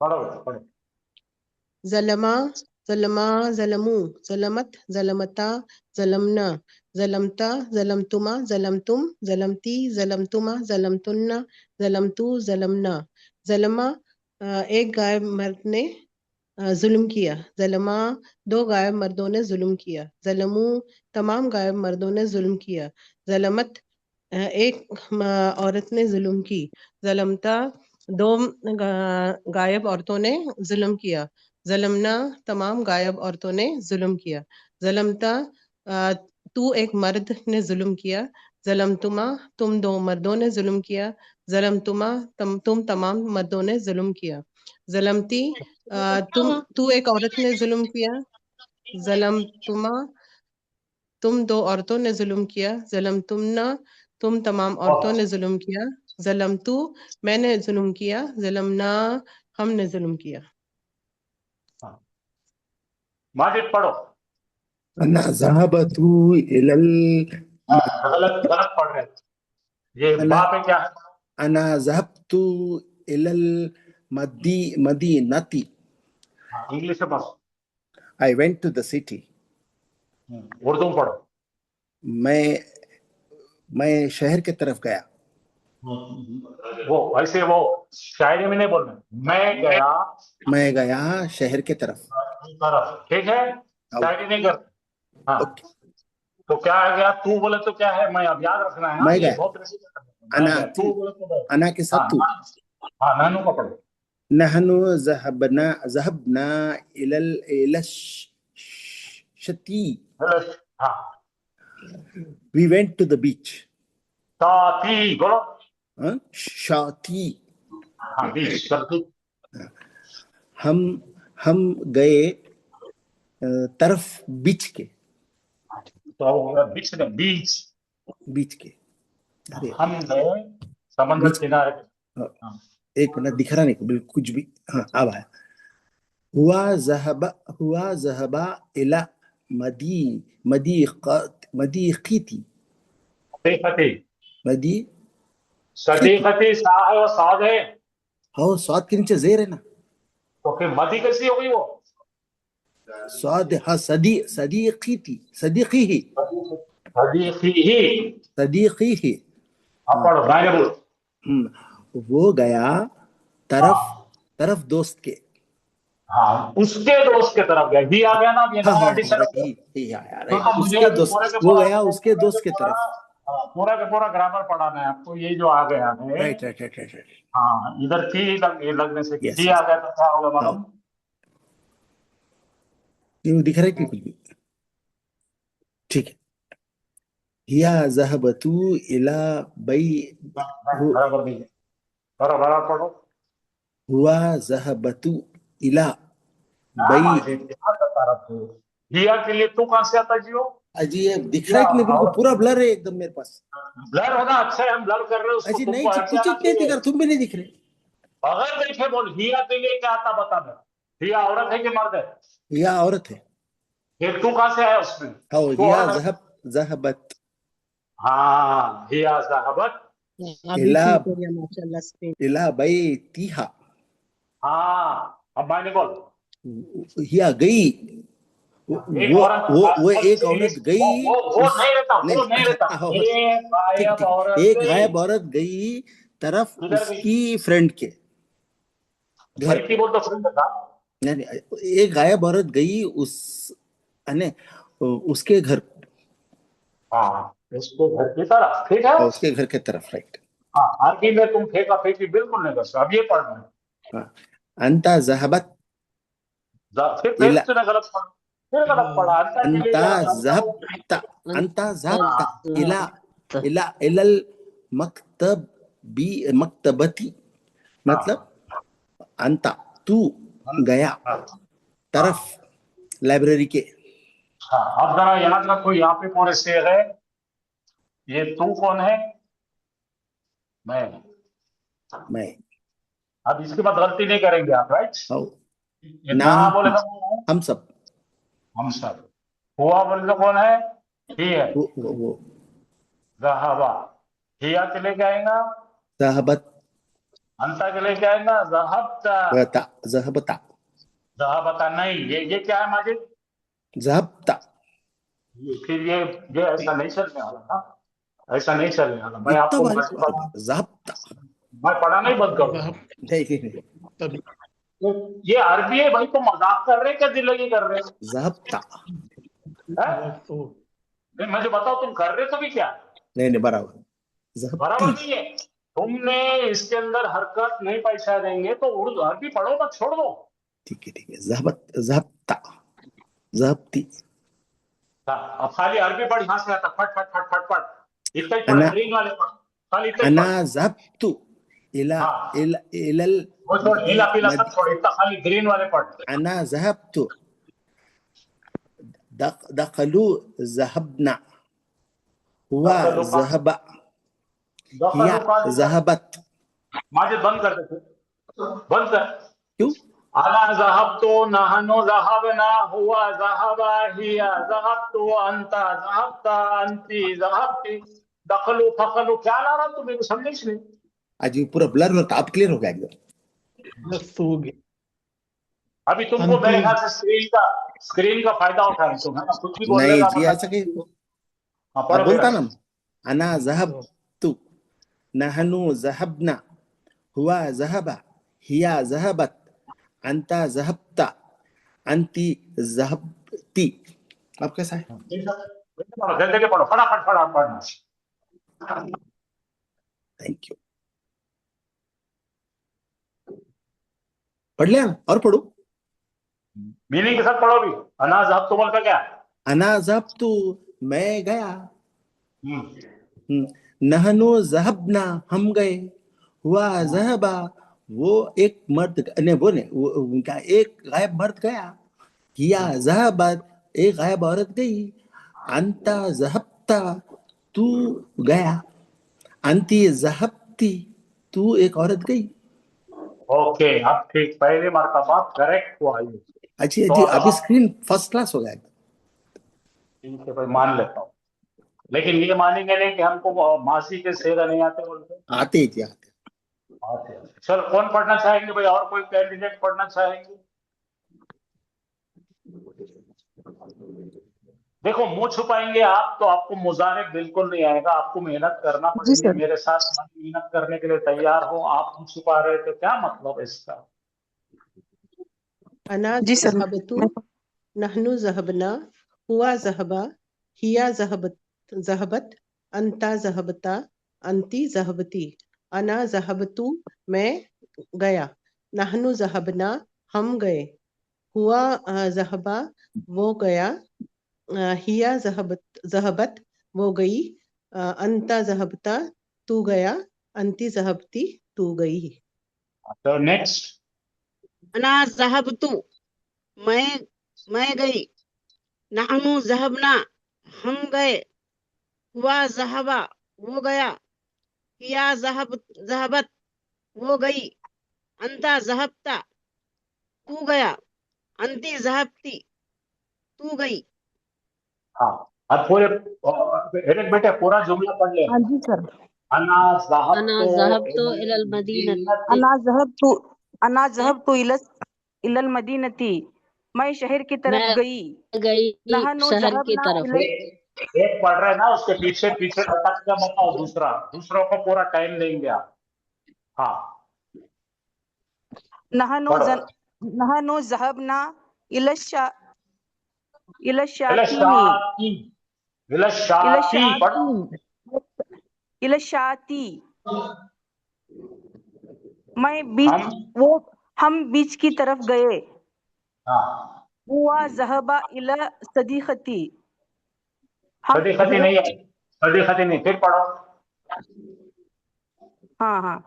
A: पढ़ो पढ़ो।
D: जलमा, जलमा, जलमू, जलमत, जलमता, जलमना, जलमता, जलमतुमा, जलमतुम, जलमती, जलमतुमा, जलमतुन्ना, जलमतू, जलमना। जलमा, एक गायब मर्द ने जुल्म किया। जलमा, दो गायब मर्दों ने जुल्म किया। जलमू, तमाम गायब मर्दों ने जुल्म किया। जलमत, एक औरत ने जुल्म की। जलमता, दो गायब औरतों ने जुल्म किया। जलमना, तमाम गायब औरतों ने जुल्म किया। जलमता, तू एक मर्द ने जुल्म किया। जलमतुमा, तुम दो मर्दों ने जुल्म किया। जलमतुमा, तुम तमाम मर्दों ने जुल्म किया। जलमती, तू एक औरत ने जुल्म किया। जलमतुमा, तुम दो औरतों ने जुल्म किया। जलमतुमना, तुम तमाम औरतों ने जुल्म किया। जलमतु, मैंने जुल्म किया। जलमना, हमने जुल्म किया।
A: हाँ, माजिद पढ़ो।
B: अना ज़हबतु इलल
A: गलत गलत पढ़ रहे हैं। ये
B: अना
A: बा पे क्या है?
B: अना ज़हबतु इलल मदीनती।
A: हाँ, इंग्लिश में पढ़ो।
B: I went to the city.
A: Urdu में पढ़ो।
B: मैं शहर की तरफ गया।
A: वो वैसे वो शायरी में नहीं बोलना,
B: मैं गया शहर की तरफ।
A: ठीक है,
B: अब
A: शायरी नहीं कर। हाँ,
B: ओके,
A: तो क्या आ गया? तू बोले तो क्या है, मैं अब याद रखना है। हाँ,
B: मैं
A: ये
B: गया।
A: बहुत रसीद है। मैं
B: अना
A: गया,
B: तू,
A: तू बोले तो गया।
B: अना के साथ
A: हाँ
B: तू।
A: हाँ, नानू का पढ़ो।
B: नहनु ज़हबना इलल शती।
A: हाँ,
B: We went to the beach.
A: साथी बोलो।
B: शाती।
A: हाँ, बीच साथी।
B: हम गए तरफ बीच के।
A: तो अब हो गया बीच ने बीच।
B: बीच के, अरे
A: हम गए समंदर
B: बीच।
A: किनारे पे।
B: हाँ,
A: हाँ,
B: एक मिनट दिख रहा नहीं बिल्कुल कुछ भी। हाँ, अब आया। हुआ ज़हबा इला मदी मदीक़ती।
A: सदीकती।
B: मदीक़ती।
A: सदीकती सा है और साध है।
B: हो, स्वाद के नीचे जेर है ना।
A: तो फिर मदी कैसी हो गई वो?
B: स्वाद, हाँ, सदीक़ी ही।
A: सदीकी ही।
B: सदीक़ी ही।
A: अब पढ़ो, मैंने बोलो।
B: वो गया तरफ
A: हाँ
B: तरफ दोस्त के।
A: हाँ, उसके दोस्त के तरफ गया, ही आ गया ना, अब ये
B: हाँ
A: नया
B: हाँ
A: एडिशन
B: हाँ,
A: हो गया।
B: ही आया,
A: तो
B: राइट।
A: मुझे
B: उसके
A: अभी
B: दोस्त,
A: पूरे के
B: वो
A: पूरा
B: गया उसके दोस्त के तरफ।
A: पूरा के पूरा ग्रामर पढ़ाना है आपको। ये जो आ गया है,
B: राइट राइट राइट राइट।
A: हाँ, इधर ये लगने से
B: यस
A: ही
B: यस।
A: आ गया तो क्या होगा
B: हाँ,
A: मालूम?
B: ये वो दिख रहा है कि कुछ भी? ठीक है। हिया ज़हबतु इला बई हु-
A: बराबर नहीं है, बराबर पढ़ो।
B: हुआ ज़हबतु इला
A: क्या
B: बई।
A: माजे क्या बता रहा तू? हिया के लिए तू कहां से आता जियो?
B: अजी ये दिख रहा
A: हिया
B: है कि नहीं? बिल्कुल
A: और
B: पूरा ब्लर है एकदम मेरे पास।
A: ब्लर होना अच्छा है, हम ब्लर कर रहे हैं उसको,
B: अजी नहीं,
A: तुमको ऐसे
B: कुछ
A: आना
B: नहीं दिख
A: चाहिए।
B: रहा, तुम भी नहीं दिख रहे।
A: अगर देखे बोल, हिया के लिए क्या आता बता दे। हिया औरत है कि मर्द है?
B: हिया औरत है।
A: फिर तू कहां से आया उसमें?
B: हाँ,
A: तू
B: हिया
A: औरत है।
B: ज़हबत
A: हाँ, हिया ज़हबत।
D: अभी
B: इला
D: ठीक हो गया माशाल्लाह स्क्रीन।
B: इला बई तीहा।
A: हाँ, अब मायने बोल।
B: हिया गई,
A: एक
B: वो
A: औरत
B: वो एक औरत गई
A: वो
B: उस,
A: नहीं रहता,
B: नहीं
A: वो नहीं रहता।
B: हाँ,
A: एक
B: ठीक
A: गायब
B: ठीक,
A: औरत
B: एक
A: गई।
B: गायब औरत गई तरफ
A: किधर गई?
B: उसकी फ्रेंड के घर।
A: गई थी बोल तो फ्रेंड था।
B: नहीं नहीं, एक गायब औरत गई उस अने उसके घर,
A: हाँ, उसको घर की तरफ, ठीक है।
B: उसके घर के तरफ, राइट।
A: हाँ, आरबी में तुम फेंका फेंकी बिल्कुल नहीं कर सकते। अब ये पढ़ना है।
B: हाँ, अंता ज़हबत
A: फिर
B: इला,
A: तूने गलत पढ़ा, फिर गलत पढ़ा। अंता के लिए
B: अंता
A: गया था, अंता वो
B: ज़हबत, अंता
E: अंत
B: ज़हबत इला
E: ज़हबत
B: इला इलल मकतब बी मकतबती,
A: हाँ
B: मतलब अंता तू गया
A: हाँ
B: तरफ लाइब्रेरी के।
A: हाँ। अब जरा याद रखो, यहाँ पे पूरे शेर है। ये तू कौन है? मैं।
B: मैं,
A: अब इसके बाद गलती नहीं करेंगे आप, राइट?
B: आओ
A: ये
B: ना,
A: ना बोले तो कौन है?
B: हम सब,
A: हम सब। हुआ बोले तो कौन है? ही है।
B: वो
A: जहाबा। हिया के लेके आएगा,
B: ज़हबत
A: अंता के लेके आएगा, जहबता।
B: बता, ज़हबता
A: जहाबता नहीं, ये क्या है माजिद?
B: ज़हबता,
A: फिर ये ऐसा नहीं चलने वाला ना, ऐसा नहीं चलने वाला। मैं
B: इतना
A: आपको
B: बारीक
A: मर्जी पढ़ा,
B: ज़हबता,
A: मैं पढ़ाना ही बंद करूंगा।
B: नहीं
A: तो ये अरबी है भाई, तो मजाक कर रहे हैं क्या दिल्लगी कर रहे
B: ज़हबता,
A: हैं? नहीं, मुझे बताओ, तुम कर रहे तो भी क्या?
B: नहीं बराबर, ज़हबती,
A: बराबर नहीं है। तुमने इसके अंदर हरकत नहीं पहचानेंगे तो उर्दू अरबी पढ़ो मत, छोड़ दो।
B: ठीक है, ज़हबत, ज़हबता, ज़हबती,
A: हाँ, अब खाली अरबी पढ़, यहाँ से आता फट फट फट फट फट, इतना ही पढ़,
B: अना
A: ग्रीन वाले पढ़, खाली इतना ही
B: अना
A: पढ़।
B: ज़हबतु इला
A: हाँ,
B: इलल
A: वो छोड़, नीला पीला सब
B: मद
A: छोड़, इतना खाली ग्रीन वाले पढ़।
B: अना ज़हबतु दखलू ज़हबना हुआ
A: दखलू का,
B: ज़हबा हिया
A: दखलू का
B: ज़हबत,
A: माजिद बंद कर देते, बंद कर।
B: क्यों?
A: अला ज़हबतु नहनु ज़हबना हुआ ज़हबा हिया ज़हबतु अंता ज़हबता अंती ज़हबती। दखलू फखलू क्या ला रहा तुम, मेरे को समझ नहीं।
B: आज ये पूरा ब्लर होता, अब क्लियर हो गया एकदम।
A: अभी तुमको मेरे ख्याल से स्क्रीन का फायदा उठा रहे तुम, है ना? कुछ भी बोलने
B: नहीं
A: का
B: जी,
A: मतलब।
B: ऐसा कहीं
A: हाँ,
B: अब
A: पढ़ो फिर।
B: बोलता ना, अना ज़हबतु नहनु ज़हबना हुआ ज़हबा हिया ज़हबत अंता ज़हबता अंती ज़हबती। अब कैसा है?
A: पढ़ो, जल्दी के पढ़ो, फटाफट फटाफट पढ़ना।
B: थैंक यू, पढ़ लिया ना? और पढ़ो,
A: मीनिंग के साथ पढ़ो भी। अना ज़हबतु बोल का क्या?
B: अना ज़हबतु मैं गया,
A: हम्म,
B: नहनु ज़हबना हम गए, हुआ ज़हबा वो एक मर्द नहीं, वो नहीं, वो उनका एक गायब मर्द गया, हिया ज़हबत एक गायब औरत गई, अंता ज़हबता तू गया, अंती ज़हबती तू एक औरत गई।
A: ओके, अब ठीक, पहले मर्तबा करेक्ट हुआ ये।
B: अच्छी
A: तो
B: अच्छी,
A: अब
B: अभी स्क्रीन फर्स्ट क्लास हो गया।
A: ठीक है भाई, मान लेता हूँ, लेकिन ये मानेंगे नहीं कि हमको मासी के शेर नहीं आते बोलते।
B: आते ही थे, आते।
A: आते हैं। चलो, कौन पढ़ना चाहेंगे भाई? और कोई कैंडिडेट पढ़ना चाहेंगे? देखो, मुंह छुपाएंगे आप तो आपको मुजारे बिल्कुल नहीं आएगा, आपको मेहनत करना
G: जी
A: पड़ेगी।
G: सर।
A: मेरे साथ मेहनत करने के लिए तैयार हो। आप मुंह छुपा रहे तो क्या मतलब है इसका?
D: अना
G: जी सर।
D: ज़हबतु नहनु ज़हबना हुआ ज़हबा हिया ज़हबत अंता ज़हबता अंती ज़हबती। अना ज़हबतु मैं गया, नहनु ज़हबना हम गए, हुआ ज़हबा वो गया, हिया ज़हबत वो गई, अंता ज़हबता तू गया, अंती ज़हबती तू गई।
A: तो नेक्स्ट।
F: अना ज़हबतु मैं गई, नहनु ज़हबना हम गए, हुआ ज़हबा वो गया, हिया ज़हबत वो गई, अंता ज़हबता तू गया, अंती ज़हबती तू गई।
A: हाँ, अब पूरे एक बेटे पूरा जुमला पढ़ लेना।
G: हाँ जी सर।
A: अना
E: अना
A: ज़हबतु
E: ज़हबतु इलल
A: इलल
E: मदीनति
A: मदीनति।
G: अना ज़हबतु
F: इलल मदीनती, मैं शहर की तरफ
E: मैं
F: गई।
E: गई
F: नहनु
E: शहर की
F: ज़हबना
E: तरफ।
A: एक पढ़ रहे हैं ना, उसके पीछे पीछे अटक के बताओ दूसरा, दूसरों को पूरा टाइम देंगे आप। हाँ
F: नहनु
A: पढ़ो।
F: नहनु ज़हबना इलश इलशातीनी
A: इलशाती, इलशाती पढ़ो।
F: इलशातीन इलशाती, मैं बीच
A: हम,
F: वो हम बीच की तरफ गए।
A: हाँ
F: हुआ ज़हबा इला सदीक़ती, हम
A: सदीक़ती नहीं है, सदीक़ती नहीं, फिर पढ़ो।
F: हाँ हाँ,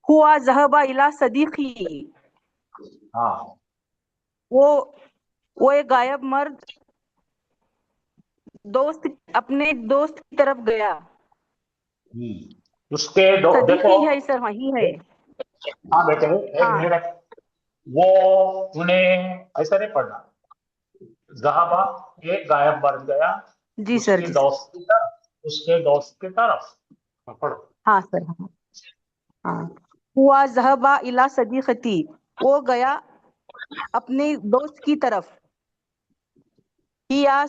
F: हुआ ज़हबा इला सदीक़ी,
A: हाँ
F: वो एक गायब मर्द अपने दोस्त की तरफ गया।
A: उसके देखो,
F: सदीक़ी है सर, वही है।
A: हाँ बेटे एक
F: हाँ
A: मिनट, वो उन्हें ऐसा नहीं पढ़ना। ज़हाबा एक गायब मर्द गया
F: जी सर,
A: उसकी
F: जी
A: दोस्त की तरफ, उसके दोस्त की तरफ। हाँ, पढ़ो।
F: हाँ सर, हाँ हाँ। हुआ ज़हबा इला सदीक़ती, वो गया अपने दोस्त की तरफ। हिया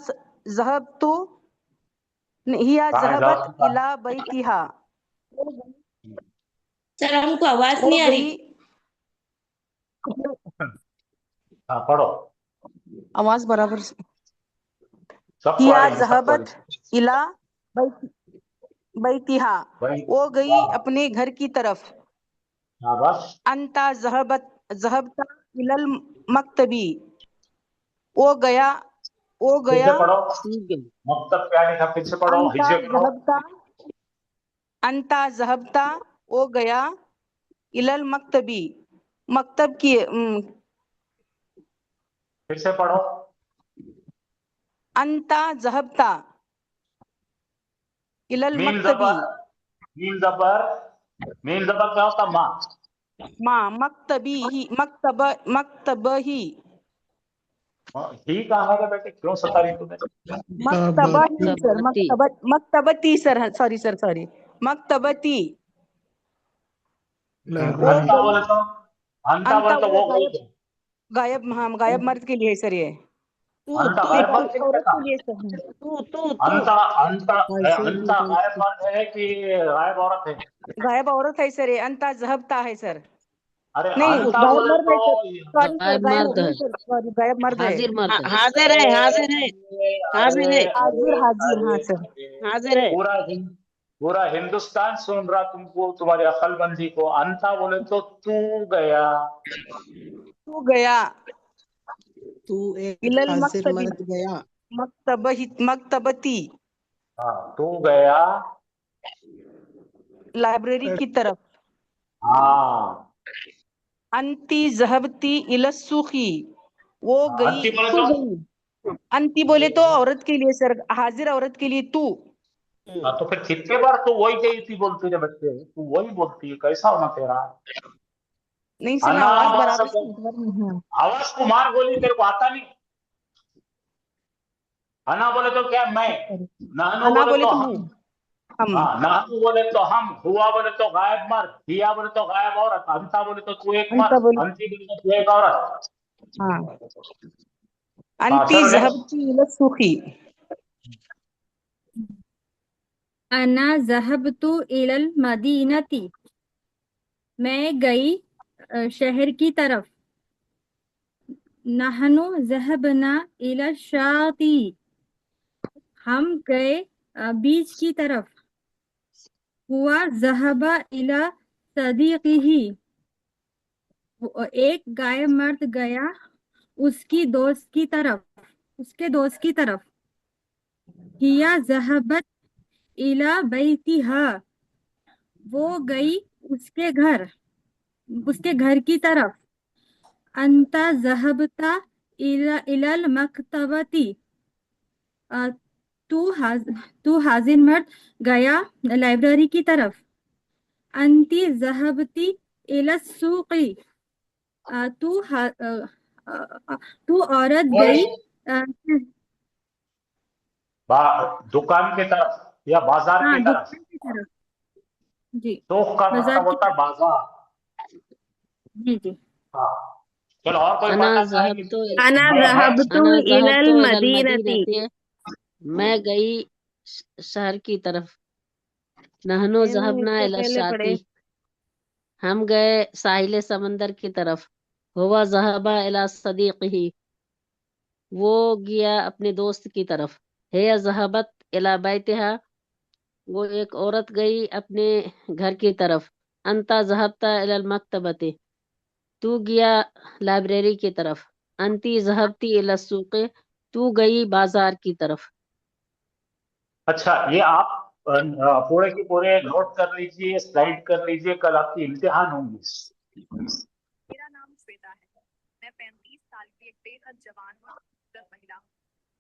F: ज़हबतु हिया
A: कहाँ है
F: ज़हबत
A: दोस्त का?
F: इला बैतिहा,
G: सर हमको आवाज
F: वो
G: नहीं आ
F: गई।
G: रही।
A: हाँ पढ़ो,
F: आवाज बराबर से।
A: सबको आ
F: हिया
A: रही है, सबको आ रही
F: ज़हबत इला बैतिहा,
A: वही।
F: वो गई
A: हाँ
F: अपने घर की तरफ।
A: हाँ, बस
F: अंता ज़हबता इलल मक्तबी, वो गया
A: फिर से पढ़ो। मकतब क्या लिखा, फिर से पढ़ो,
F: अंता
A: हिज्जे करो।
F: ज़हबता, वो गया इलल मक्तबी, मकतब की
A: फिर से पढ़ो।
F: अंता ज़हबता इलल
A: मीम
F: मक्तबी,
A: जबर, मीम जबर, मीम जबर क्या होता? माँ।
F: माँ मक्तबी ही मक्तब ही
A: ही कहाँ है बेटे, क्यों सता रही तूने?
F: मक्तबा ही सर,
E: मक्तबती।
F: मक्तबती सर, सॉरी मक्तबती। वो
A: अंता बोले तो, अंता
F: अंता
A: बोले तो
F: वो
A: वो गई।
F: गायब, हाँ गायब मर्द के लिए है सर ये।
A: अंता गायब मर्द किसने
F: औरत के
A: कहा?
F: लिए सर।
G: तू
A: अंता अंता अंता गायब मर्द है कि गायब औरत है?
F: गायब औरत है सर ये, अंता ज़हबता है सर।
A: अरे
F: नहीं
A: अंता
F: गायब
A: बोले
F: मर्द है
A: तो,
F: सर, सॉरी सर,
E: गायब
F: गायब
E: मर्द है,
F: सर, सॉरी गायब मर्द है।
E: हाजिर मर्द है।
G: हाजिर है, हाजिर है, हाजिर है,
F: हाजिर, हाजिर, हाँ सर।
G: हाजिर है।
A: पूरा हिंदुस्तान सुन रहा तुमको, तुम्हारी अकलमंदी को। अंता बोले तो तू गया।
F: तू गया
D: तू एक
F: इलल
D: हाजिर
F: मक्तबी,
D: मर्द गया।
F: मक्तबती,
A: हाँ तू गया।
F: लाइब्रेरी की तरफ।
A: हाँ
F: अंती ज़हबती इलस्सूखी, वो गई।
A: अंति बोले
F: तू
A: तो,
F: गई, अंती बोले तो औरत के लिए सर, हाजिर औरत के लिए तू।
A: हाँ तो फिर कितने बार तू वही गई थी बोलती है बच्चे, तू वही बोलती है, कैसा होना तेरा?
F: नहीं सर, मैं
A: अन्ना
F: आवाज
A: बात
F: बराबर
A: सब,
F: से नेटवर्क में हूँ।
A: आवाज को मार गोली, तेरे को आता नहीं? अन्ना बोले तो क्या मैं, नानू
F: अना
A: बोले
F: बोले
A: तो
F: तो
A: हम।
F: हम।
A: हाँ नानू बोले तो हम, हुआ बोले तो गायब मर्द, हिया बोले तो गायब औरत, अंता बोले तो तू एक
F: अंता
A: मर्द,
F: बोले,
A: अंती बोले तो तू एक औरत।
F: हाँ।
A: हाँ
F: अंती
A: चलो नेक्स्ट।
F: ज़हबती इलस्सूखी,
H: अना ज़हबतु इलल मदीनती, मैं गई शहर की तरफ। नहनु ज़हबना इला शाती, हम गए बीच की तरफ। हुआ ज़हबा इला सदीक़िही, एक गायब मर्द गया उसके दोस्त की तरफ। हिया ज़हबत इला बैतिहा, वो गई उसके घर की तरफ। अंता ज़हबता इलल मक्तबती, तू हाजिर मर्द गया लाइब्रेरी की तरफ। अंती ज़हबती इलस्सूक़ी, तू औरत गई
A: दुकान की तरफ या बाजार
H: हाँ
A: की तरफ?
H: दुकान की तरफ। जी
A: सूख का
H: बाजार
A: मतलब
H: की
A: होता है
H: तरफ।
A: बाजार।
H: जी जी।
A: हाँ चलो और कोई
E: अना
A: पढ़ना चाहेंगे?
E: ज़हबतु
G: अना
A: मैं
G: ज़हबतु
E: अना
G: इलल
E: ज़हबतु इलल
G: मदीनती।
E: मदीनती, मैं गई शहर की तरफ। नहनु ज़हबना
G: इससे
E: इला
G: पहले
E: शाती,
G: पढ़े।
E: हम गए साहिल समंदर की तरफ। हुआ ज़हबा इला सदीक़िही, वो गया अपने दोस्त की तरफ। हिया ज़हबत इला बैतिहा, वो एक औरत गई अपने घर की तरफ। अंता ज़हबता इलल मक्तबती, तू गया लाइब्रेरी की तरफ। अंती ज़हबती इला सूक़े, तू गई बाजार की तरफ।
A: अच्छा, ये आप पूरे के पूरे नोट कर लीजिए, स्लाइड कर लीजिए, कल आपकी इम्तिहान होंगी।
I: मेरा नाम श्वेता है। मैं 35 साल की एक बेहद जवान और खूबसूरत महिला हूँ।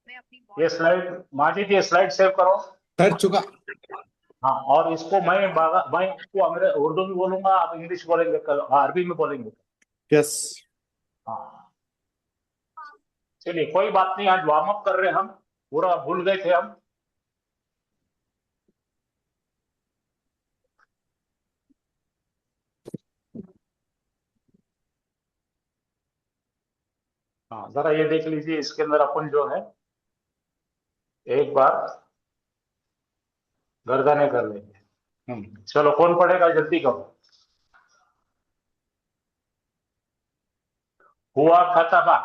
I: मैं अपनी
A: ये स्लाइड माजिद, ये स्लाइड सेव करो।
B: कर चुका।
A: हाँ, और इसको मैं इसको उर्दू में बोलूंगा, आप इंग्लिश बोलेंगे, कल अरबी में बोलेंगे।
B: यस।
A: हाँ, चलिए कोई बात नहीं, आज वार्म अप कर रहे हैं हम, पूरा भूल गए थे हम। हाँ, जरा ये देख लीजिए, इसके अंदर अपन जो है एक बार गर्दनें कर लेंगे। चलो, कौन पढ़ेगा, जल्दी करो। हुआ कतबा,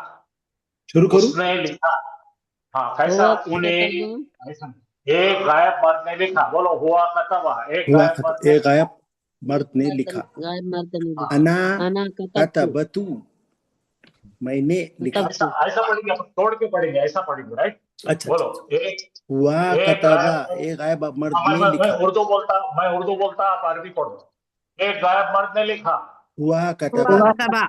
B: शुरू करूं?
A: उसने लिखा। हाँ, कैसा?
E: हुआ
A: उन्हें,
E: कतबा,
A: ऐसा एक गायब मर्द ने लिखा। बोलो, हुआ कतबा, एक
B: हुआ
A: गायब मर्द ने
B: एक गायब मर्द ने लिखा।
E: गायब मर्द ने लिखा।
B: अना
E: अना कतबतु,
B: कतबतु, मैंने लिखा।
A: ऐसा ऐसा पढ़ेंगे, अपन तोड़ के पढ़ेंगे, ऐसा पढ़ेंगे, राइट?
B: अच्छा,
A: बोलो, एक
B: हुआ
A: एक
B: कतबा,
A: गायब,
B: एक गायब मर्द
A: मैं
B: ने
A: मैं
B: लिखा।
A: मैं उर्दू बोलता, आप अरबी पढ़ो। एक गायब मर्द ने लिखा।
B: हुआ
G: हुआ
B: कतबा,
G: कतबा।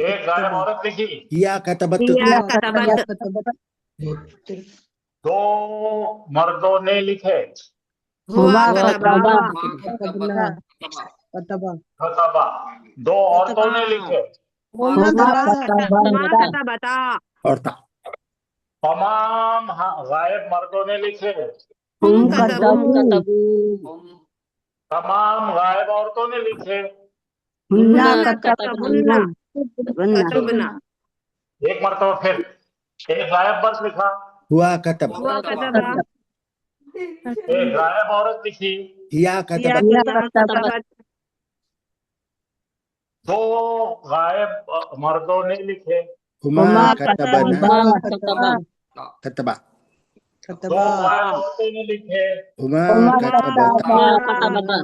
A: एक गायब औरत लिखी।
B: किया कतबत,
G: हिया कतबत।
A: दो मर्दों ने लिखे।
G: हुआ
E: हुआ
G: कतबा।
E: कतबा,
A: कतबा, दो औरतों ने लिखे।
G: हुआ कतबता।
B: और था।
A: तमाम गायब मर्दों ने लिखे।
G: हुम
E: हुम
G: कतबू।
E: कतबू,
A: तमाम गायब औरतों ने लिखे।
E: हुन्ना
G: हुन्ना
E: कतबना,
G: कतबना।
A: एक मर्तबा फिर, एक गायब मर्द लिखा,
B: हुआ कतबा,
G: हुआ कतबा।
A: एक गायब औरत लिखी।
B: किया
G: हिया
B: कतबत,
G: कतबत।
A: दो गायब मर्दों ने लिखे।
B: हुमा कतबना,
E: हुमा कतबा,
B: कतबा,
A: दो गायब औरतों ने लिखे।
B: हुमा कतबता,
E: हुमा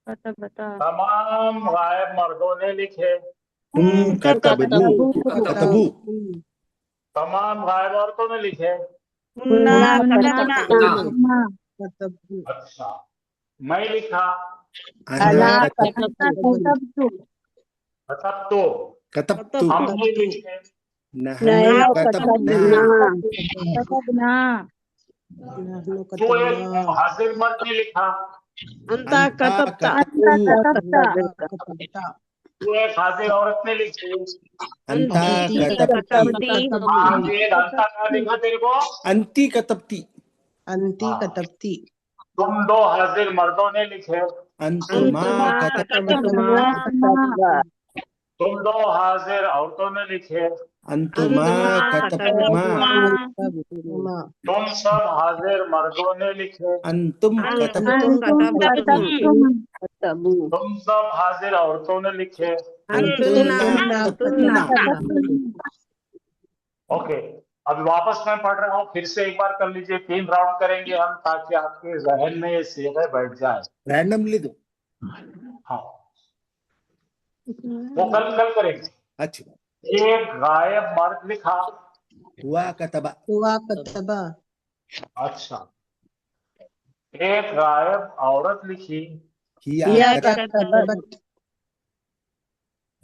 E: कतबता,
A: तमाम गायब मर्दों ने लिखे।
B: हुम कतबनु, कतबू,
A: तमाम गायब औरतों ने लिखे।
G: हुन्ना कतबना।
E: कतबना,
A: अच्छा, मैं लिखा।
B: अना
E: कतबतु,
A: मतलब तो
B: कतबतु,
A: हमने लिखे।
B: नहनु कतबना,
H: कतबना,
A: तो एक हाजिर मर्द ने लिखा।
G: अंता
B: अंता
G: कतबता।
B: कतबतु,
A: तो एक हाजिर औरत ने लिखी।
B: अंता
G: अंती
B: कतबती,
G: कतबती।
A: आज ये अंता क्या लिखा तेरे को?
B: अंती कतबती,
A: हाँ। तुम दो हाजिर मर्दों ने लिखे।
B: अंतुमा कतबतुमा,
A: तुम दो हाजिर औरतों ने लिखे।
B: अंतुमा कतबतुमा,
A: तुम सब हाजिर मर्दों ने लिखे।
B: अंतुम
G: अंतुम
B: कतबतुम,
G: कतबतुम।
A: तुम सब हाजिर औरतों ने लिखे।
B: अंतुन्ना कतबतुना।
A: ओके, अभी वापस मैं पढ़ रहा हूँ, फिर से एक बार कर लीजिए। 3 राउंड करेंगे हम, ताकि आपके जहन में ये सीधे बैठ जाए।
B: रैंडमली दो।
A: हाँ, वो कल करेंगे।
B: अच्छा,
A: एक गायब मर्द लिखा।
B: हुआ कतबा,
A: अच्छा, एक गायब औरत लिखी।
B: किया कतबत,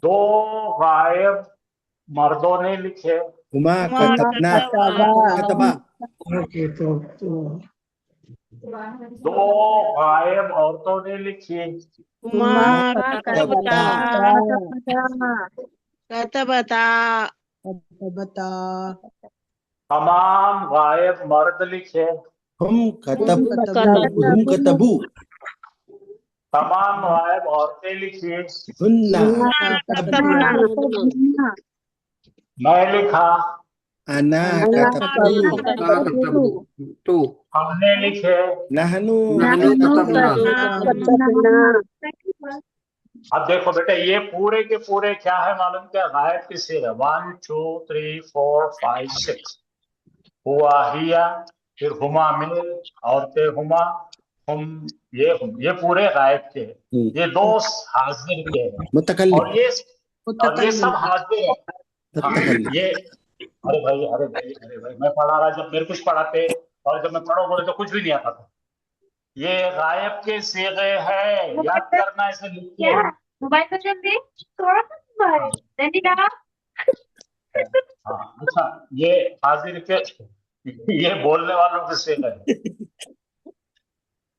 A: दो गायब मर्दों ने लिखे।
B: हुमा कतबना, कतबा,
A: दो गायब औरतों ने लिखी।
G: हुमा
B: कतबता,
G: कतबता।
A: तमाम गायब मर्द लिखे।
B: हम कतबू,
A: तमाम गायब औरतें लिखिए।
B: हुन्ना
G: कतबना
A: मैं लिखा,
B: अना
G: अना
B: कतब्तु
C: कतबू तू
A: हमने लिखे।
B: नहनु
C: नहनु कतबना
G: कतबना
A: अब देखो बेटा, ये पूरे के पूरे क्या है मालूम? क्या गायब की सीधा 1 2 3 4 5 6 हुआ हिया, फिर हुमा मिल, औरतें हुमा, ये पूरे गायब के हैं। ये दो हाजिर के हैं
B: मुतकल्लिम
A: और ये सब हाजिर है। हाँ,
B: मुतकल्लिम
A: ये अरे भाई अरे भाई अरे भाई, मैं पढ़ा रहा, जब मेरे कुछ पढ़ाते और जब मैं पढ़ो बोले तो कुछ भी नहीं आता था। ये गायब के सीगे है, याद करना, इसे लिखिए।
H: मोबाइल तो जब देख थोड़ा सा
A: हाँ अच्छा, ये हाजिर के, ये बोलने वालों के सीगे है।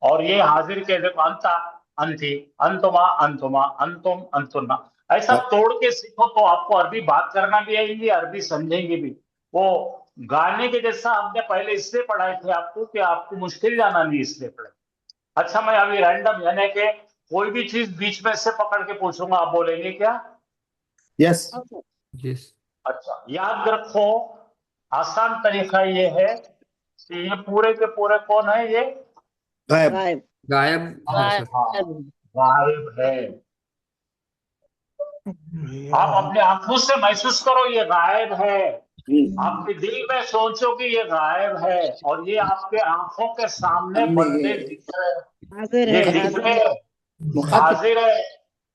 A: और ये हाजिर के देखो, अंता अंति, अंतुमा अंतुमा, अंतुम अंतुन्ना। ऐसा तोड़ के सीखो तो आपको अरबी बात करना भी आएगी, अरबी समझेंगे भी। वो गाने के जैसा हमने पहले इसलिए पढ़ाए थे आपको कि आपको मुश्किल जाना नहीं, इसलिए पढ़े। अच्छा, मैं अभी रैंडम यानी कि कोई भी चीज बीच में से पकड़ के पूछूंगा, आप बोलेंगे क्या?
B: यस
C: यस
A: अच्छा, याद रखो, आसान तरीका ये है कि ये पूरे के पूरे कौन है? ये
B: गायब
G: गायब
C: गायब है सर।
A: हाँ, गायब है। आप अपने आंखों से महसूस करो, ये गायब है। आपके दिल में सोचो कि ये गायब है, और ये आपके आंखों के सामने बंदे दिख रहे हैं।
G: हाजिर
A: ये
G: है
A: दिख रहे हैं,
B: मुखातिब
A: हाजिर है।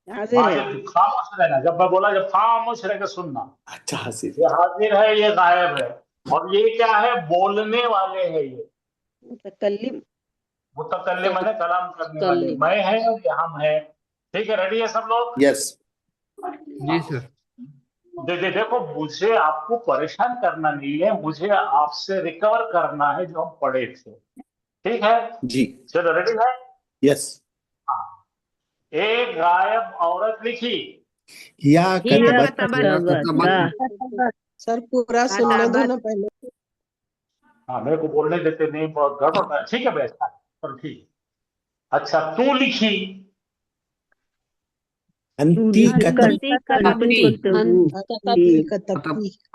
G: हाजिर है
A: हाजिर, खामोश रहना, जब मैं बोला जब खामोश रह के सुनना।
B: अच्छा हासिल
A: ये हाजिर है, ये गायब है। और ये क्या है? बोलने वाले हैं ये।
G: मुतकल्लिम
A: मुतकल्लिम माने कलाम करने वाले, मैं है और ये हम है। ठीक है, रेडी है सब लोग?
B: यस
C: जी सर।
A: देखो, मुझे आपको परेशान करना नहीं है, मुझे आपसे रिकवर करना है जो हम पढ़े थे। ठीक है,
B: जी
A: चलो रेडी है?
B: यस
A: एक गायब औरत लिखी।
B: या
G: या
B: कतबत
D: सर पूरा सुनने दो ना पहले।
A: हाँ, मेरे को बोलने देते नहीं, बहुत गड़बड़ है। ठीक है बेटा, चलो ठीक है। अच्छा, तू लिखी।
B: अंती कतब
D: कतबती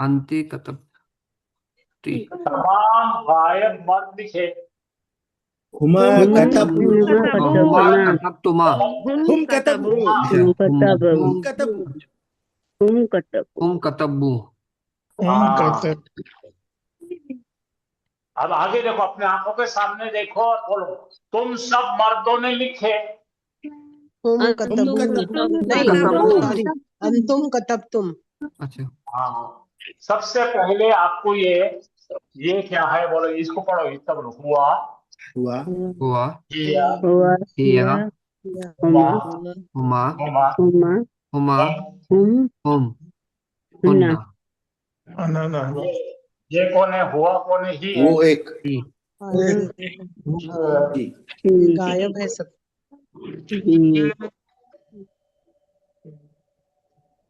C: अंति कतबती
A: तमाम गायब मर्द लिखे।
B: हुमा कतब
C: हुमा कतबतुमा
B: हुम कतबु हुम कतबु
C: हुम कतबू।
A: हाँ। अब आगे देखो, अपने आंखों के सामने देखो और बोलो, तुम सब मर्दों ने लिखे।
D: हुम कतबू नहीं,
C: कतबू।
D: सॉरी, अंतुम कतबतुम।
C: अच्छा,
A: हाँ, सबसे पहले आपको ये क्या है बोलो, इसको पढ़ो, इसका बोलो। हुआ,
B: हुआ
C: हुआ
A: किया,
C: किया
A: हुआ,
C: हुमा
A: हुमा,
C: हुमा
A: हम।
C: हुम हुन्ना
A: ये कौन है? हुआ कौन है? ही है।
B: वो एक
C: ही
B: जी
D: गायब है सब।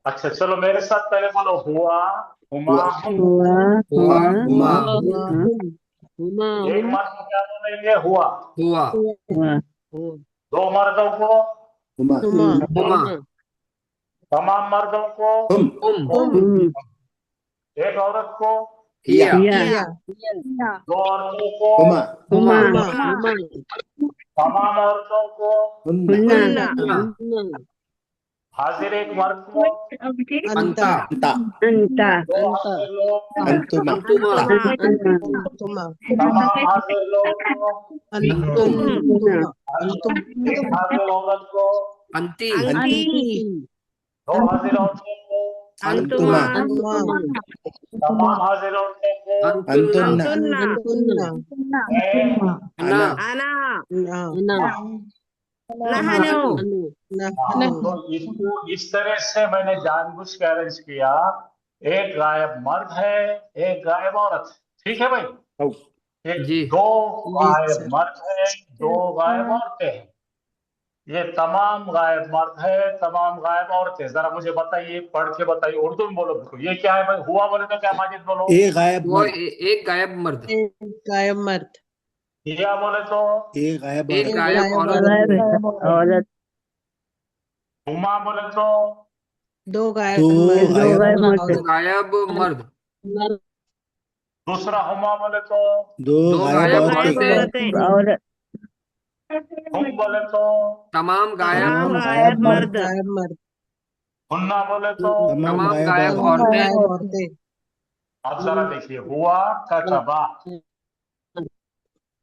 A: अच्छा चलो, मेरे साथ पहले बोलो, हुआ, हुमा, हम।
C: हुआ
B: हुमा
A: एक मर्द को क्या बोलेंगे? हुआ।
C: हुआ
A: दो मर्दों को,
B: हुमा
C: हुमा
A: तमाम मर्दों को,
B: हुम
C: हुम
A: एक औरत को,
C: हिया
D: किया
A: दो औरतों को,
B: हुमा
C: हुमा
A: तमाम औरतों को,
B: हुन्ना
C: हुन्ना
A: हाजिर एक मर्द को,
C: अंता
B: अंता
A: दो हाजिर लोग को,
B: अंतुमा
C: अंतुमा
D: अंतुमा
A: तमाम हाजिर लोग को,
D: अंतुम
A: एक हाजिर औरत को,
C: अंति
A: दो हाजिर औरतों को,
B: अंतुमा
A: तमाम हाजिर औरतों को,
C: अंतुन्ना
D: अंतुन्ना
A: मैं,
C: अना
A: हाँ, तो इसको इस तरह से मैंने जानबूझ के अरेंज किया। एक गायब मर्द है, एक गायब औरत है। ठीक है भाई? एक
C: जी।
A: दो गायब मर्द है, दो गायब औरतें हैं। ये तमाम गायब मर्द है, तमाम गायब औरतें। जरा मुझे बताइए, पढ़ के बताइए, उर्दू में बोलो बिल्कुल। ये क्या है भाई? हुआ बोले तो क्या माजिद बोलो?
B: एक गायब
C: वो
B: मर्द
C: एक गायब मर्द
D: गायब मर्द
A: किया बोले तो
B: एक गायब
C: एक
B: औरत
C: गायब
D: गायब
C: औरत
E: औरत
A: हुमा बोले तो
D: दो गायब
B: दो
D: मर्द
B: गायब
D: और
B: मर्द,
C: गायब मर्द,
A: दूसरा हुमा बोले तो
B: दो
C: दो
B: गायब
C: गायब
B: औरतें,
C: औरतें,
E: और
A: हुम बोले तो
C: तमाम गायब
B: तमाम
C: मर्द,
B: गायब मर्द,
D: गायब मर्द,
A: हुन्ना बोले तो
B: तमाम
C: तमाम
B: गायब
C: गायब
B: औरतें।
D: तमाम
C: औरतें।
D: गायब औरतें।
A: अब जरा देखिए, हुआ कतबा,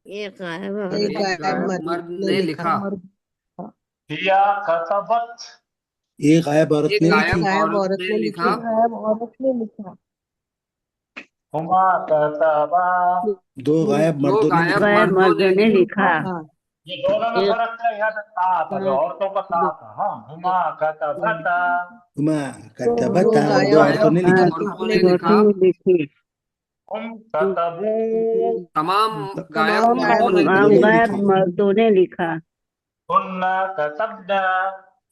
E: एक गायब
D: एक
C: एक
D: गायब
C: गायब
D: मर्द
C: मर्द
D: ने
C: ने
D: लिखा।
C: लिखा,
A: हिया कतबत,
B: एक गायब औरत
C: एक
B: ने
D: एक
B: लिखी,
C: गायब
D: गायब
C: औरत
D: औरत
C: ने
D: ने
C: लिखा,
D: लिखी।
A: हुमा कतबा,
B: दो गायब
C: दो
B: मर्दों ने
C: गायब
B: लिखा।
C: मर्दों ने लिखा।
E: लिखा।
D: हाँ,
A: ये दोनों में
E: एक
A: फर्क था, यहाँ पे ता था, जो औरतों का ता था। हाँ, हुमा कतबता,
B: हुमा
D: दो
B: कतबता, दो
C: दो
D: गायब
B: औरतों ने
C: गायब
B: लिखी।
C: औरतों ने लिखा,
E: लिखी।
A: हुम कतबू,
C: तमाम गायब
D: तमाम
C: मर्दों ने
D: गायब
C: लिखा,
B: गायब
E: मर्दों ने लिखा।
A: हुन्ना कतबना।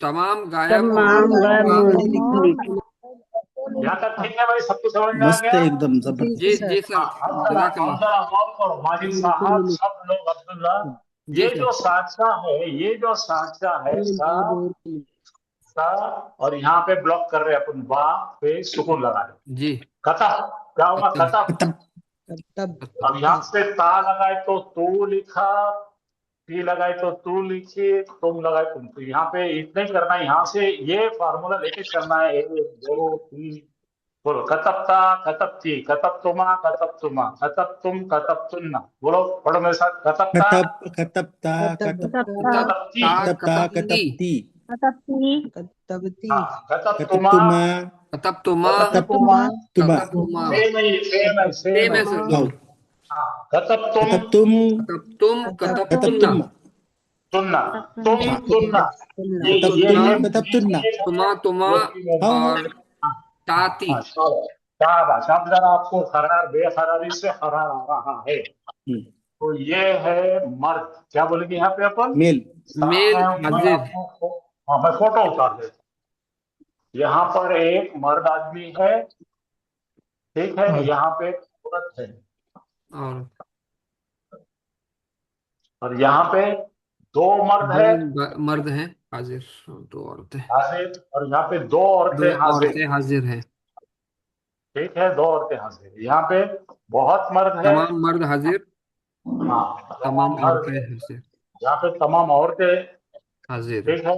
C: तमाम गायब
E: तमाम
C: औरतों
E: गायब
C: का।
E: मर्दों ने लिखा।
A: यहाँ तक ठीक है भाई, सबको समझ में आ
B: मस्त
A: गया?
B: है एकदम
D: जी
B: जबरदस्त।
C: जी
D: सर।
C: सर,
A: अब
C: जज़ाकल्लाह।
A: जरा गौर करो, माजिद साहब, सब लोग, अब्दुल्ला,
C: जी
A: ये
C: सर,
A: जो साचा है, ये जो साचा है सा, और यहाँ पे ब्लॉक कर रहे हैं अपन, बा पे सुकून लगा रहे।
C: जी,
A: कतब, क्या होगा?
C: कतब,
A: कतब।
B: तब
A: अब यहाँ पे ता लगाए तो तू लिखा, ती लगाए तो तू लिखी, तुम लगाए तुम। तो यहाँ पे इतना ही करना है, यहाँ से ये फार्मूला लेके करना है। 1 2 3, बोलो, कतबता, कतबती, कतबतुमा, कतबतुमा, कतबतुम, कतबतुन्ना। बोलो, पढ़ो मेरे साथ, कतबता,
B: कतब कतबता कतब
A: कतबती,
B: कतबता कतबती,
D: कतबती,
A: हाँ, कतबतुमा,
B: कतबतुमा,
C: कतबतुमा,
A: कतबतुमा,
B: तुमा,
C: कतबतुमा,
A: सेम है, सेम है, सेम
C: सेम
A: है।
C: है सर
B: आओ,
C: दोनों।
A: हाँ, कतबतुम,
B: कतबतुम,
C: कतबतुम, कतबतुन्ना,
B: कतबतुम,
A: तुन्ना, तुम
B: हाँ,
A: तुन्ना,
B: कतबतुम,
C: तुन्ना,
B: कतबतुन्ना,
C: तुमा, तुमा
B: आओ,
C: और ताती।
A: हाँ, शाबाश। अब जरा आपको खरार बेखरारी से खरार आ रहा है। तो ये है मर्द, क्या बोलेंगे यहाँ पे अपन?
B: मेल,
C: मेल
A: मैं
C: हाजिर,
A: आपको, हाँ, मैं फोटो उतार देता हूँ। यहाँ पर एक मर्द आदमी है, ठीक है, यहाँ पे एक औरत है, और यहाँ पे 2 मर्द है
C: दो मर्द हैं हाजिर, दो औरतें,
A: हाजिर, और यहाँ पे 2
C: दो
A: औरतें हाजिर।
C: औरतें हाजिर हैं।
A: ठीक है, 2 औरतें हाजिर। यहाँ पे बहुत मर्द है,
C: तमाम मर्द हाजिर,
A: हाँ,
C: तमाम
A: मर्द
C: औरतें
A: है।
C: हाजिर,
A: यहाँ पे तमाम औरतें,
C: हाजिर।
A: ठीक है,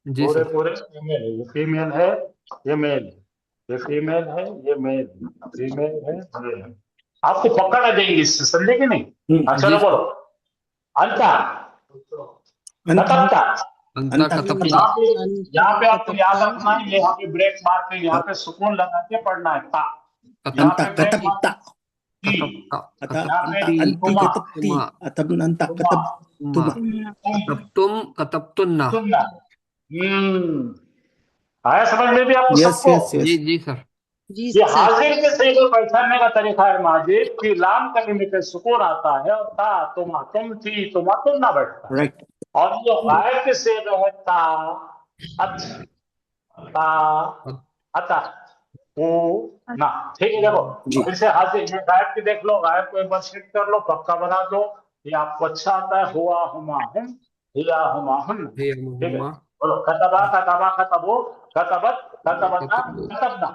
C: जी
A: पूरे
C: सर,
A: पूरे फीमेल है। ये फीमेल है, ये मेल है, ये फीमेल है, ये मेल है, फीमेल है, मेल है। आपको पकड़ आ जाएंगी इससे, समझे कि नहीं? हाँ,
C: जी
A: चलो
C: सर।
A: बोलो, अंता,
B: अंत,
A: कतबता।
C: अंता
B: अंता
C: कतबता,
A: यहाँ पे आपको याद रखना है, यहाँ पे ब्रेक मार के, यहाँ पे सुकून लगा के पढ़ना है, ता। यहाँ
B: अंता
A: पे ब्रेक मार
B: कतबता,
A: के, ती।
C: कतबता,
B: अतः
A: यहाँ पे
B: अंता अंति
A: तुमा,
B: कतबती,
C: तुमा,
B: अतः अंता
A: तुमा,
B: कतब
C: तुमा,
B: तुमा।
C: कतबतुम, कतबतुन्ना।
A: तुमना। आया समझ में भी आपको
B: यस
A: सबको?
B: यस
C: जी
B: यस,
C: जी सर,
D: जी
A: ये
D: सर।
A: हाजिर के सही को पहचानने का तरीका है माजिद, कि लाम कलीमे पे सुकून आता है, और ता, तुमा, तुम थी, तुमा, तुम ना बैठता है।
B: राइट,
A: और जो गायब के से है ता, अत, ता, अता, वो ना। ठीक है, देखो फिर से हाजिर, ये गायब की देख लो, गायब को एक बार सेट कर लो, पक्का बना दो। ये आपको अच्छा आता है, हुआ हुमा हुम, हिया हुमा हुन।
C: हे
A: ठीक है,
C: अम्मा,
A: बोलो, कतबा, कतबा, कतबो, कतबत, कतबता,
C: कतबो,
A: कतबना।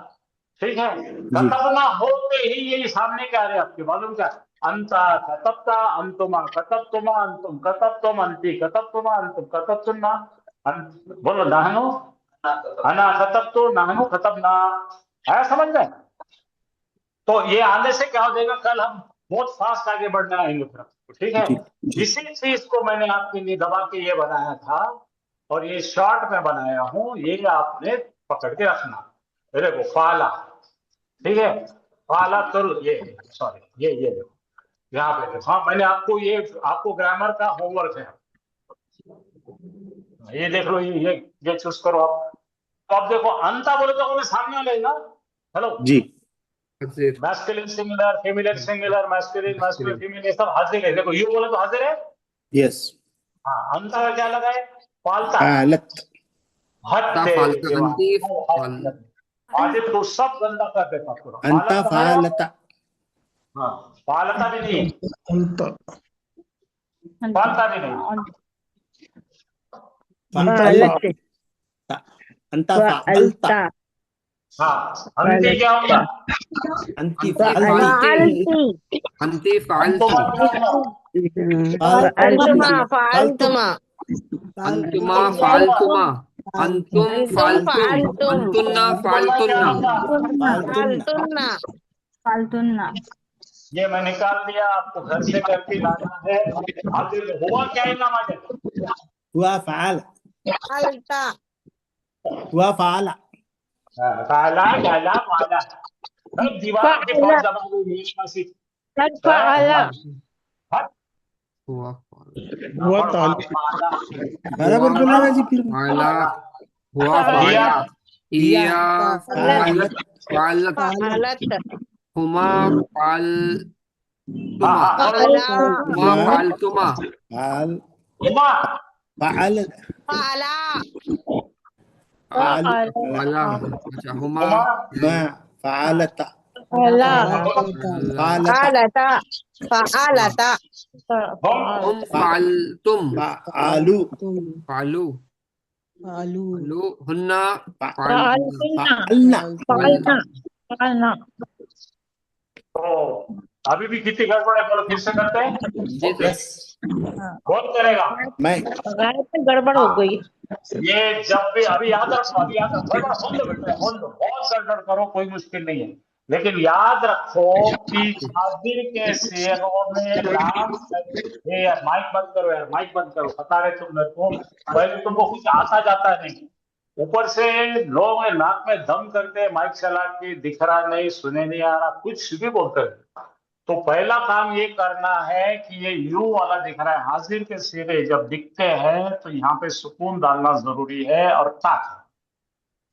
A: ठीक है,
B: जी,
A: कतबना होते ही यही सामने क्या आ रहे हैं आपके, मालूम क्या? अंता कतबता, अंतुमा कतबतुमा, अंतुम कतबतुम, अंति कतबतुमा, अंतुम कतबतुन्ना। बोलो, नाहनु अना कतबतु, नाहनु कतबना। है समझ में? तो ये आने से क्या हो जाएगा, कल हम बहुत फास्ट आगे बढ़ना है इन तरफ। ठीक है,
B: जी, जी,
A: इसी चीज को मैंने आपके लिए दबा के ये बनाया था, और ये शॉर्ट में बनाया हूं, ये आपने पकड़ के रखना। ये देखो, फाला, ठीक है, फाला तुल, ये सॉरी, ये देखो, यहाँ पे देखो। हाँ, मैंने आपको ये, आपको ग्रामर का होमवर्क है, ये देख लो, ये चूज करो आप। तो अब देखो, अंता बोले तो हमें सामने आ लेगा। हेलो,
B: जी,
C: हाजिर,
A: masculine singular, feminine singular, masculine female, ये सब हाजिर है। देखो, यू बोले तो हाजिर है।
B: यस,
A: हाँ, अंता का क्या लगा है? पालता,
B: हालत,
C: ता
A: हटते
C: फालता,
A: जवान।
C: अंति फाल,
A: आदित्य को सब गंदा कर देता पूरा।
B: अंता
A: पालता है,
B: फालता,
A: हाँ, पालता भी नहीं है, पालता भी नहीं है।
B: अंतल, अंता फालता
G: फअलता
A: हाँ, अंति क्या होगा?
B: अंति
C: फालती
B: फालती
C: अंति फालती
A: अंतुमा क्या होगा?
G: फअलतुमा
B: फालतुमा
C: अंतुमा
A: फालतू
C: फालतुमा अंतुम
G: अंतुम
C: फालतुम
G: फालतुम
C: अंतुन्ना
A: क्या
C: फालतुन्ना
A: होगा?
B: फालतुन्ना
G: फालतुन्ना
A: ये मैं निकाल दिया, आपको घर से करके लाना है। आप देखो हुआ क्या है ना माजे?
B: हुआ फाल
G: फालता
B: हुआ फाला
A: काला काला वाला सब दीवार के पास दबा दो
C: हुआ
B: बराबर बोलेगा जी फिर
C: फाला हुआ
A: दिया
C: फाला इया
B: फालत
C: फालत
G: फालत
C: हुमा फाल
A: हाँ हाँ और
C: हुमा फालतुमा
B: फाल
A: हुमा
B: फाल
G: फाला
B: फाल
C: वाला अच्छा हुमा
A: हुमा
B: मा फालता
G: फाला
B: फालता
G: फालता
C: तुम फालतुम
B: फालू
C: फालू
D: आलू
C: फालू हुन्ना
B: फालना
C: फालना
A: तो अभी भी कितनी गड़बड़ है, बोलो फिर से करते हैं।
C: जी सर
B: यस
A: कौन करेगा?
B: मैं
G: गड़बड़ हो गई
A: ये जब भी अभी याद रखो गड़बड़ होने दो बेटा, होने दो, बहुत गड़बड़ करो, कोई मुश्किल नहीं है, लेकिन याद रखो कि हाजिर के शेरों में लाम यार माइक बंद करो, यार माइक बंद करो, बता रहे तुम मेरे को, पहले तुमको कुछ आता जाता नहीं, ऊपर से लोग नाक में दम करते हैं, माइक चला के, दिख रहा नहीं, सुने नहीं आ रहा, कुछ भी बोलते हैं। तो पहला काम ये करना है कि ये यू वाला दिख रहा है, हाजिर के सिरे जब दिखते हैं तो यहाँ पे सुकून डालना जरूरी है और ताक,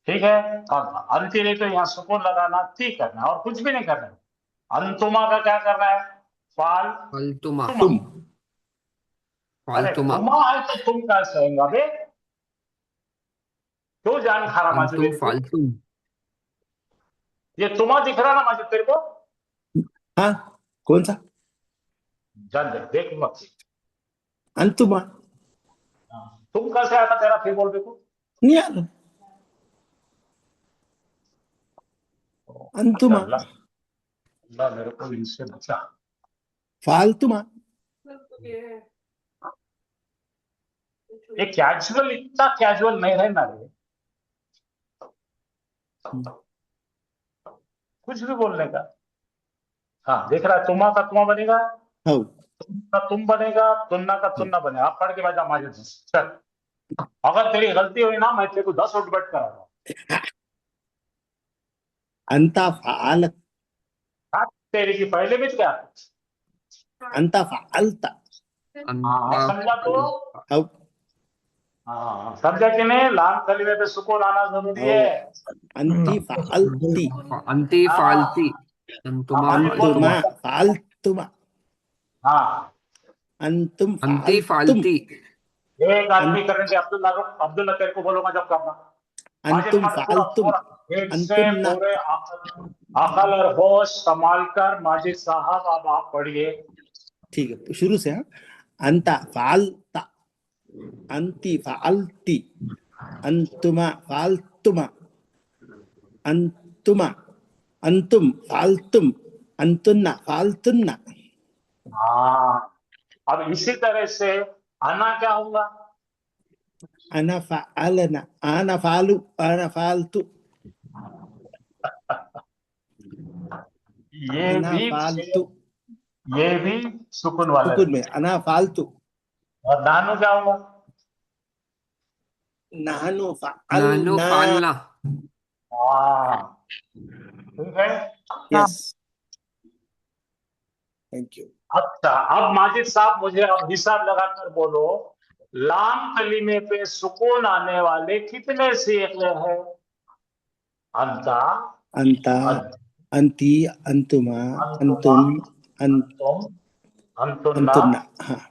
A: ठीक है। और अंति नहीं तो यहाँ सुकून लगाना, ठीक करना और कुछ भी नहीं करना। अंतुमा का क्या करना है? फाल
C: फालतुमा
B: तुम
A: अरे
C: फालतुमा
A: तुमा है तो तुम क्या कहेंगे बे? क्यों जान खा रहा माजू
C: अंतुम
A: मेरे को?
C: फालतुम
A: ये तुमा दिख रहा ना माजू तेरे को?
B: हाँ कौन सा
A: जान दे, देख मत।
B: अंतुमा
A: तुम कैसे आया था तेरा, फिर बोल देखो।
B: नहीं आना अंतुमा
A: अल्लाह मेरे को इनसे बचा।
B: फालतुमा
A: ये कैजुअल इतना कैजुअल नहीं रहना रे, कुछ भी बोलने का। हाँ देख रहा है, तुमा का तुमा बनेगा,
B: हाँ
A: तुम का तुम बनेगा, तुन्ना का तुन्ना बनेगा। आप पढ़ के बजा माजे चल, अगर तेरी गलती हुई ना मैं तेरे को 10 उठबट कराऊंगा।
B: अंता फालत
A: तेरी की पहले भी क्या?
B: अंता फालता
A: हाँ समझा तो?
B: अब
A: हाँ समझा कि नहीं? लाम कलीमे पे सुकून आना जरूरी है।
B: अंति फालती
C: अंति फालती अंतुमा
B: अंतुमा फालतुमा
A: हाँ
B: अंतुम
C: अंति
B: फालतुम
C: फालती
A: एक आदमी करेंगे, अब्दुल्ला तेरे को बोलूंगा जब करना।
B: अंतुम फालतुम
A: एक से
B: अंतुम ना
A: पूरे अकल और होश संभाल कर माजिद साहब अब आप पढ़िए।
B: ठीक है तो शुरू से हाँ अंता फालता अंति फालती अंतुमा फालतुमा अंतुमा अंतुम फालतुम अंतुन्ना फालतुन्ना
A: हाँ अब इसी तरह से आना क्या होगा?
B: अना फालना आना फालू आना फालतू
A: ये
B: अना
A: भी
B: फालतू
A: ये भी सुकून वाला
B: सुकून में अना फालतू
A: और नानू क्या होगा?
B: नानो
C: नानो
B: फालना
C: फालना
A: हाँ ठीक है।
B: यस थैंक यू
A: अच्छा अब माजिद साहब मुझे अब हिसाब लगाकर बोलो, लाम कलीमे पे सुकून आने वाले कितने सीखे हैं? अंता
B: अंता अंति अंतुमा अंतुम
A: अंतुम अंतुन्ना
B: अंतुन्ना हाँ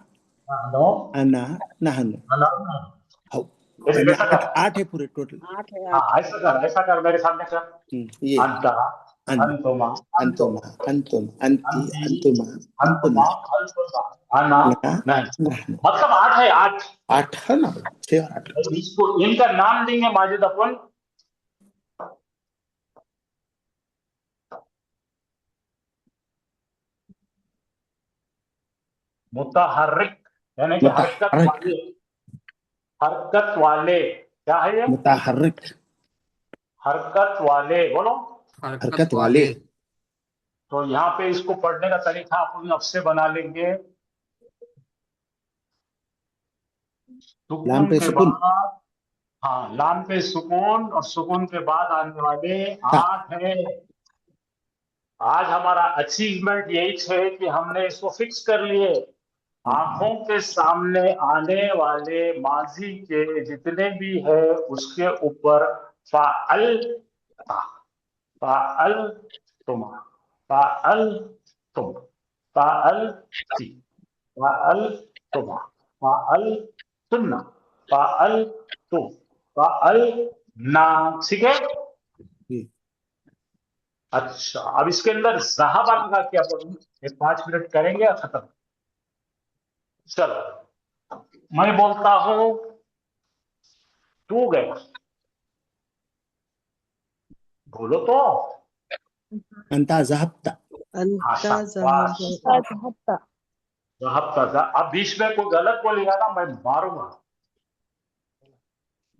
A: नानो
B: अना नहनु
A: अनाना।
B: हाँ
A: ऐसे कैसा कर?
B: आठ है पूरे टोटल
A: हाँ ऐसा कर मेरे सामने कर।
B: ये
A: अंता अंतुमा
B: अंतुमा अंतुम अंति अंतुमा
A: अंतुमा
B: अंतुन्ना
A: अंतुन्ना अना नहीं,
B: नहनु
A: मतलब 8 है, 8।
B: आठ है ना 6 और 8
A: इसको इनका नाम देंगे माजिद अपन मुतहर्रिक यानी कि हरकत
B: मुतहर्रिक
A: वाले, हरकत वाले क्या है ये?
B: मुतहर्रिक
A: हरकत वाले, बोलो।
B: हरकत वाले।
A: तो यहाँ पे इसको पढ़ने का तरीका अपन अब से बना लेंगे।
B: लाम
A: सुकून
B: पे
A: के
B: सुकून,
A: बाद, हाँ, लाम पे सुकून और सुकून के बाद आने वाले
B: ता।
A: आठ है। आज हमारा अचीवमेंट यही है कि हमने इसको फिक्स कर लिए। आंखों के सामने आने वाले माजी के जितने भी है उसके ऊपर फाअल ता, फाअल तुम, फाअल तुम, फाअल ती, फाअल तुम, फाअल तुन्ना, फाअल तुम, फाअल ना। ठीक है।
B: जी।
A: अच्छा, अब इसके अंदर ज़हाबा लगा के अपन एक 5 मिनट करेंगे और खत्म। चलो, मैं बोलता हूं तू गया, बोलो तो।
B: अंता ज़हबता,
A: हाँ,
D: अंता
A: शाबाश।
D: ज़हबता।
A: ज़हबता। अब बीच में कोई गलत बोलेगा ना, मैं मारूंगा।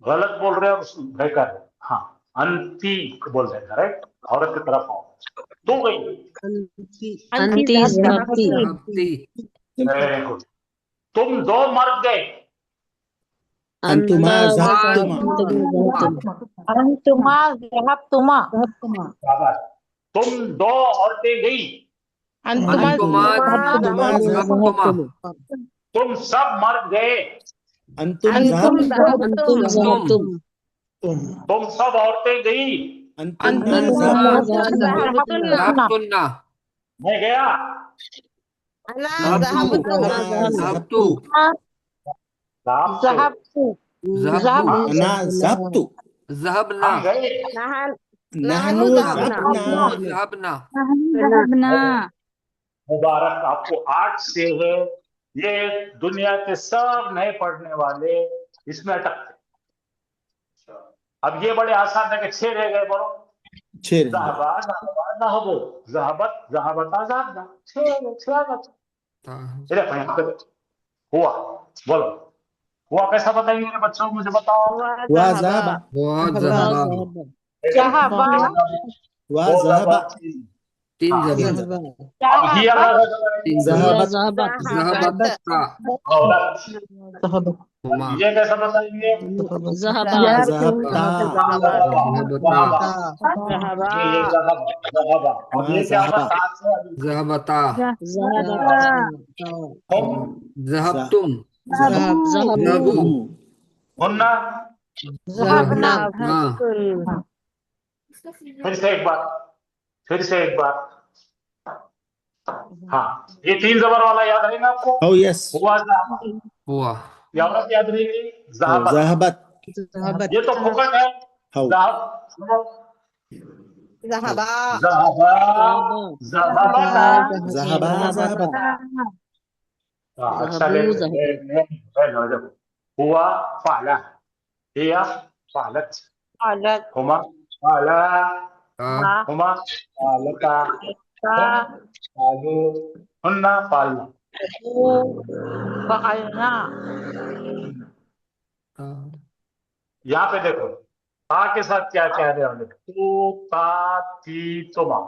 A: गलत बोल रहे हो बेकार है। हाँ, अंती बोल रहे, करेक्ट। औरत की तरफ आओ। तू गई,
D: अंती
E: अंति ज़हबती,
C: ज़हबती,
A: वेरी गुड। तुम दो मर गए,
B: अंतुमा
E: अंता
B: ज़हबतुमा,
E: ज़हबतुम,
G: अंतुमा ज़हबतुमा,
A: शाबाश। तुम दो औरतें गई,
G: अंतुमा
C: अंतुमा
B: अंतुमा
C: ज़हबतुमा,
B: ज़हबतुम,
A: तुम सब मर गए,
B: अंतुम
G: अंतुम
B: ज़हबतुम,
E: अंतुम ज़हबतुम,
A: तुम सब औरतें गई,
B: अंतुन्ना
E: अंतुन्ना
B: ज़हबतुन्ना,
E: ज़हबतुम,
C: ज़हबतुन्ना,
A: मैं गया।
G: अना
C: ज़हबतु,
B: अना
C: ज़हबतु,
B: ज़हबतु,
A: साफ तो
G: ज़हबतु,
C: ज़हबतु,
B: अना ज़हबतु,
C: ज़हबना,
A: हम गए।
G: नहन
B: नहनु
G: ज़हबना,
B: ज़हबना,
C: ज़हबना,
A: मुबारक आपको 8 से है। ये दुनिया के सब नए पढ़ने वाले इसमें अटकते। अब ये बड़े आसान है कि 6 रह गए, बोलो।
B: छह रहेंगे।
A: ज़हबा, ज़हबा, ज़हबो, ज़हबत, ज़हबता, ज़हबना। 6 आ गए। ये देखो यहाँ पे हुआ, बोलो। हुआ कैसा बताएंगे मेरे बच्चों, मुझे बताओ।
B: हुआ ज़हबा,
C: बहुत
E: ज़हबा,
G: ज़हबा,
B: हुआ ज़हबा,
C: तीन
A: हाँ,
C: ज़बर,
D: ज़हबा,
A: अब हिया
G: ज़हबत,
A: कैसा बताएंगे?
C: तीन ज़बर,
E: हिया
B: ज़हबत,
E: ज़हबत,
C: ज़हबता,
A: औरत।
C: हुमा,
A: ये कैसा बताएंगे?
E: ज़हबा,
B: ज़हबता,
C: ज़हबता,
G: ज़हबा,
A: ये ज़हब, ज़हबा। अब ये क्या होगा?
B: ज़हबा,
A: साथ से अभी।
C: ज़हबता,
E: ज़हबता,
A: तुम,
C: ज़हबतुम,
E: ज़हबू,
C: ज़हबू,
A: मुन्ना।
G: ज़हबना,
C: ज़हबना,
A: फिर से एक बार, फिर से एक बार। हाँ, ये 3 ज़बर वाला याद रहेगा आपको?
B: oh yes,
A: हुआ, ज़हबा।
C: हुआ,
A: ये औरत याद रहेगी,
B: oh
A: ज़हबत।
B: ज़हबत,
D: ज़हबत,
A: ये तो फुकट है।
B: oh
A: ज़हब,
G: ज़हबा,
A: ज़हबा, ज़हबता।
B: ज़हबा, ज़हबता,
A: हाँ, अच्छा,
E: ज़हबू,
A: ले
E: ज़हबू,
A: देखो। हुआ फाला, हिया फालत,
G: अलग,
A: हुमा फाला,
C: ता,
A: हुमा फालता, तुम फालो, हुन्ना फालना।
G: फअलना,
C: ता,
A: यहाँ पे देखो, ता के साथ क्या क्या है वाले, तू, ता, ती, तुमा,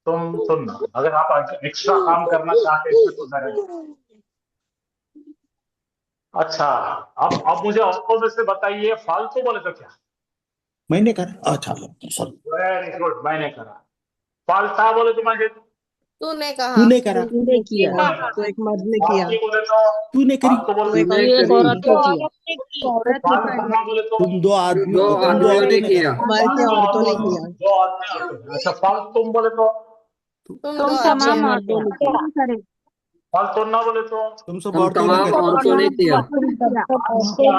A: तुम, तुन्ना। अगर आप एक्स्ट्रा काम करना चाहते हैं इसमें तो जरूर। अच्छा, अब मुझे औरतों में से बताइए, फालतू बोले तो क्या?
B: मैंने कहा अच्छा सॉरी,
A: वेरी गुड, मैंने करा। फालता बोले तो मैं,
G: तूने कहा,
B: तूने करा,
E: तूने किया,
D: तो एक मर्द ने किया,
A: फालतू बोले तो,
B: तूने करी,
A: फालतू बोले
D: तो
A: तो,
E: तू एक औरत ने किया,
A: फालतू बोले तो,
B: तुम दो आदमी,
C: दो
B: तुम दो
C: आदमियों ने
B: औरतों ने
C: किया,
B: करा,
D: हमारे क्या औरतों ने किया,
A: दो आदमी होते हैं। अच्छा, फालतू बोले तो,
G: तुम दो आदमी
E: मर्दों ने किया,
A: फालतू ना बोले तो,
B: तुम सब
C: हम
B: औरतों ने
C: तमाम
B: करा।
C: औरतों ने किया।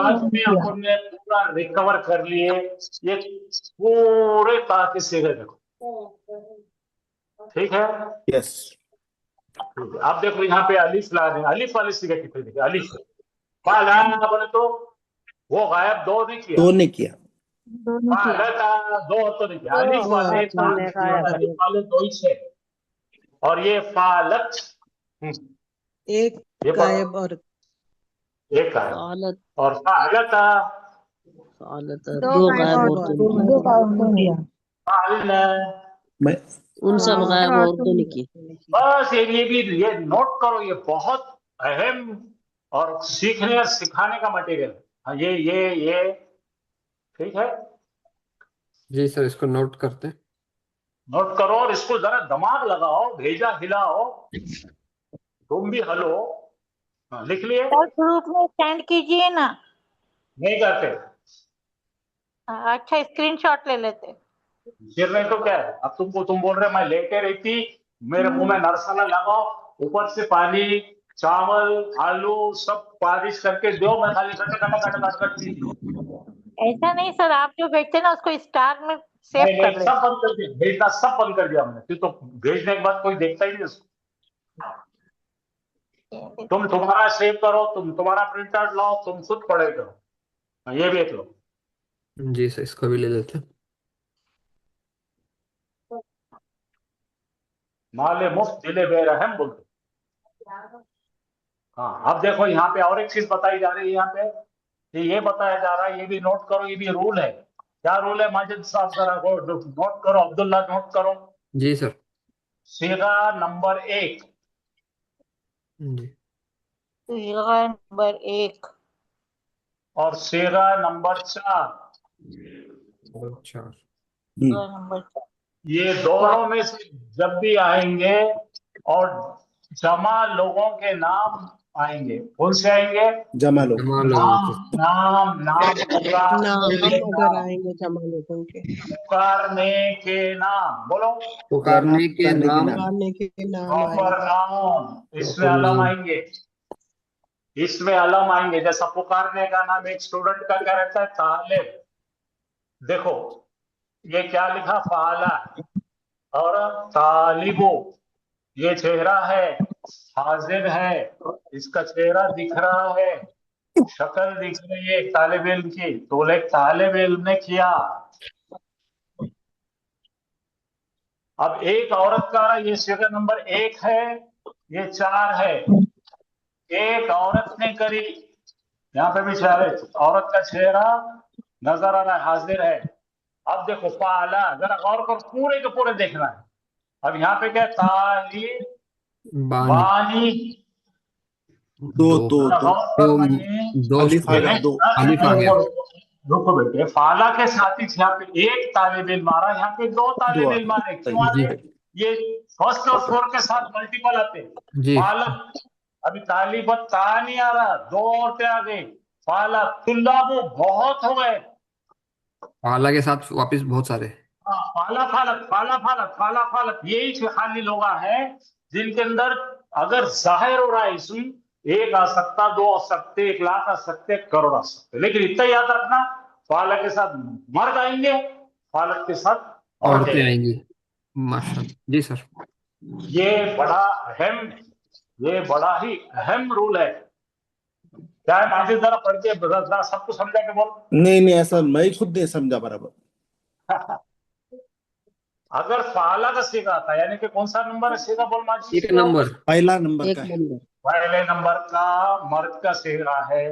A: आज में अपन ने पूरा रिकवर कर लिए ये पूरे तरह के सिरे, देखो। ठीक है,
B: यस,
A: आप देखो यहाँ पे अलिफ ला रहे हैं, अलिफ वाली सिगे कितने देखिए, अलिफ फाला बोले तो वो गायब दो ने किया,
B: दो ने किया,
A: फालता दो तो नहीं किया, अलिफ
D: दो
A: वाले
D: औरतों ने
A: अलिफ वाले दो ही से। और ये फालत,
D: एक
A: ये पढ़ो,
D: गायब औरत।
A: एक गायब।
E: फ़ालत
A: और फ़अलत
E: फ़ालत
H: दो
E: दो
H: गायब
E: गायब
H: औरतों
E: औरतों ने
H: ने किया।
A: फ़अलन।
B: मैं
E: उन सब
H: और
E: गायब
H: औरतों
E: औरतों ने
H: ने
E: की।
A: बस ये भी ये नोट करो, ये बहुत अहम और सीखने और सिखाने का मटेरियल है। हाँ, ये ठीक है,
C: जी सर, इसको नोट करते हैं।
A: नोट करो और इसको जरा दिमाग लगाओ, भेजा हिलाओ, तुम भी हलो। हाँ, लिख लिए?
H: सर ग्रुप में सेंड कीजिए ना।
A: नहीं करते?
H: अच्छा स्क्रीनशॉट ले लेते।
A: फिर नहीं तो क्या है, अब तुम बोल रहे मैं लेटे रहती, मेरे मुंह में नरसाला लगाओ, ऊपर से पानी, चावल, आलू सब बारिश करके दो, मैं खाली कट कट कट कट करती थी।
H: ऐसा नहीं सर, आप जो भेजते ना उसको स्टार में सेव
A: नहीं
H: कर
A: नहीं,
H: ले।
A: सब बंद कर दिया, भेजना सब बंद कर दिया मैंने, फिर तो भेजने के बाद कोई देखता ही नहीं उसको। तुम तुम्हारा सेव करो, तुम्हारा प्रिंट आउट लाओ, तुम खुद पढ़ाई करो। हाँ, ये भी एक लो।
C: जी सर, इसको भी ले लेते हैं।
A: माले मुफ्त दिले बेरहम बोलते। हाँ, अब देखो यहाँ पे और एक चीज बताई जा रही है, यहाँ पे ये बताया जा रहा है, ये भी नोट करो, ये भी रूल है। क्या रूल है माजिद साहब, जरा नोट करो, अब्दुल्ला नोट करो।
C: जी सर।
A: सीगा नंबर 1
C: जी।
H: सीगा नंबर 1
A: और सीगा नंबर 4,
C: अच्छा।
H: सीगा नंबर 4
A: ये दोनों में से जब भी आएंगे और जमा लोगों के नाम आएंगे, कौन से आएंगे?
B: जमा लो।
C: जमा लोगों
A: नाम
C: के।
A: नाम नाम पुकारने
D: नाम
A: के
D: अगर
A: नाम,
D: आएंगे जमा लोगों के,
A: पुकारने के नाम, बोलो
C: पुकारने के
B: पुकारने के
C: नाम।
B: नाम।
D: पुकारने के नाम
A: प्रॉपर
D: आएंगे।
A: नाउन, इसमें
C: प्रॉपर
A: अलम
C: नाउन।
A: आएंगे, इसमें अलम आएंगे। जैसा पुकारने का नाम एक स्टूडेंट का क्या रहता है? तालिब। देखो ये क्या लिखा, फाला, और तालिबो, ये चेहरा है, हाजिर है, इसका चेहरा दिख रहा है, शक्ल दिख रही है तालिब इल्म की, तो एक तालिब इल्म ने किया। अब एक औरत का, ये फिगर नंबर 1 है, ये 4 है, एक औरत ने करी, यहाँ पे भी औरत का चेहरा नजर आ रहा है, हाजिर है। अब देखो फाला, जरा गौर कर, पूरे के पूरे देखना है। अब यहाँ पे क्या है? ताली
C: बानी।
A: बानी,
B: दो दो
A: जरा
B: दो
A: गौर कर नहीं,
C: दो
B: अलिफ आ
A: ये
B: गया,
A: नहीं,
B: दो।
C: अलिफ आ गया।
A: रुको बेटे, फाला के साथ ही यहाँ पे एक तालिब इल्म आ रहा है, यहाँ पे 2
B: दो
A: तालिब
B: आ
A: इल्म आ रहे, क्यों
B: सही।
A: आ
C: जी।
A: रहे? ये फर्स्ट और फोर के साथ मल्टीपल आते हैं।
C: जी।
A: फालक, अभी तालिबत ता नहीं आ रहा, 2 औरतें आ गई। फालक तुल्लाबो, बहुत हो गए।
C: पाला के साथ वापिस बहुत सारे।
A: हाँ, फाला फालक, फाला फालक, फाला फालक, यही खाली लोग हैं जिनके अंदर अगर जाहिर हो रहा है इसमें, 1 आ सकता, 2 आ सकते, 1 लाख आ सकते, 1 करोड़ आ सकते, लेकिन इतना याद रखना, फालक के साथ मर्द आएंगे, फालक के साथ औरतें
C: औरतें
A: आएंगी।
C: आएंगी। माशाल्लाह। जी सर।
A: ये बड़ा अहम, ये बड़ा ही अहम रूल है। क्या है माजिद, जरा पढ़ के जरा सबको समझा के बोल।
B: नहीं नहीं, ऐसा मैं खुद नहीं समझा बराबर।
A: अगर फाला का सीगा आता, यानी कि कौन सा नंबर है सीगा, बोल माजिद।
C: 1 नंबर।
B: पहला नंबर
E: एक
B: का है।
E: नंबर।
A: पहले नंबर का मर्द का सेहरा है।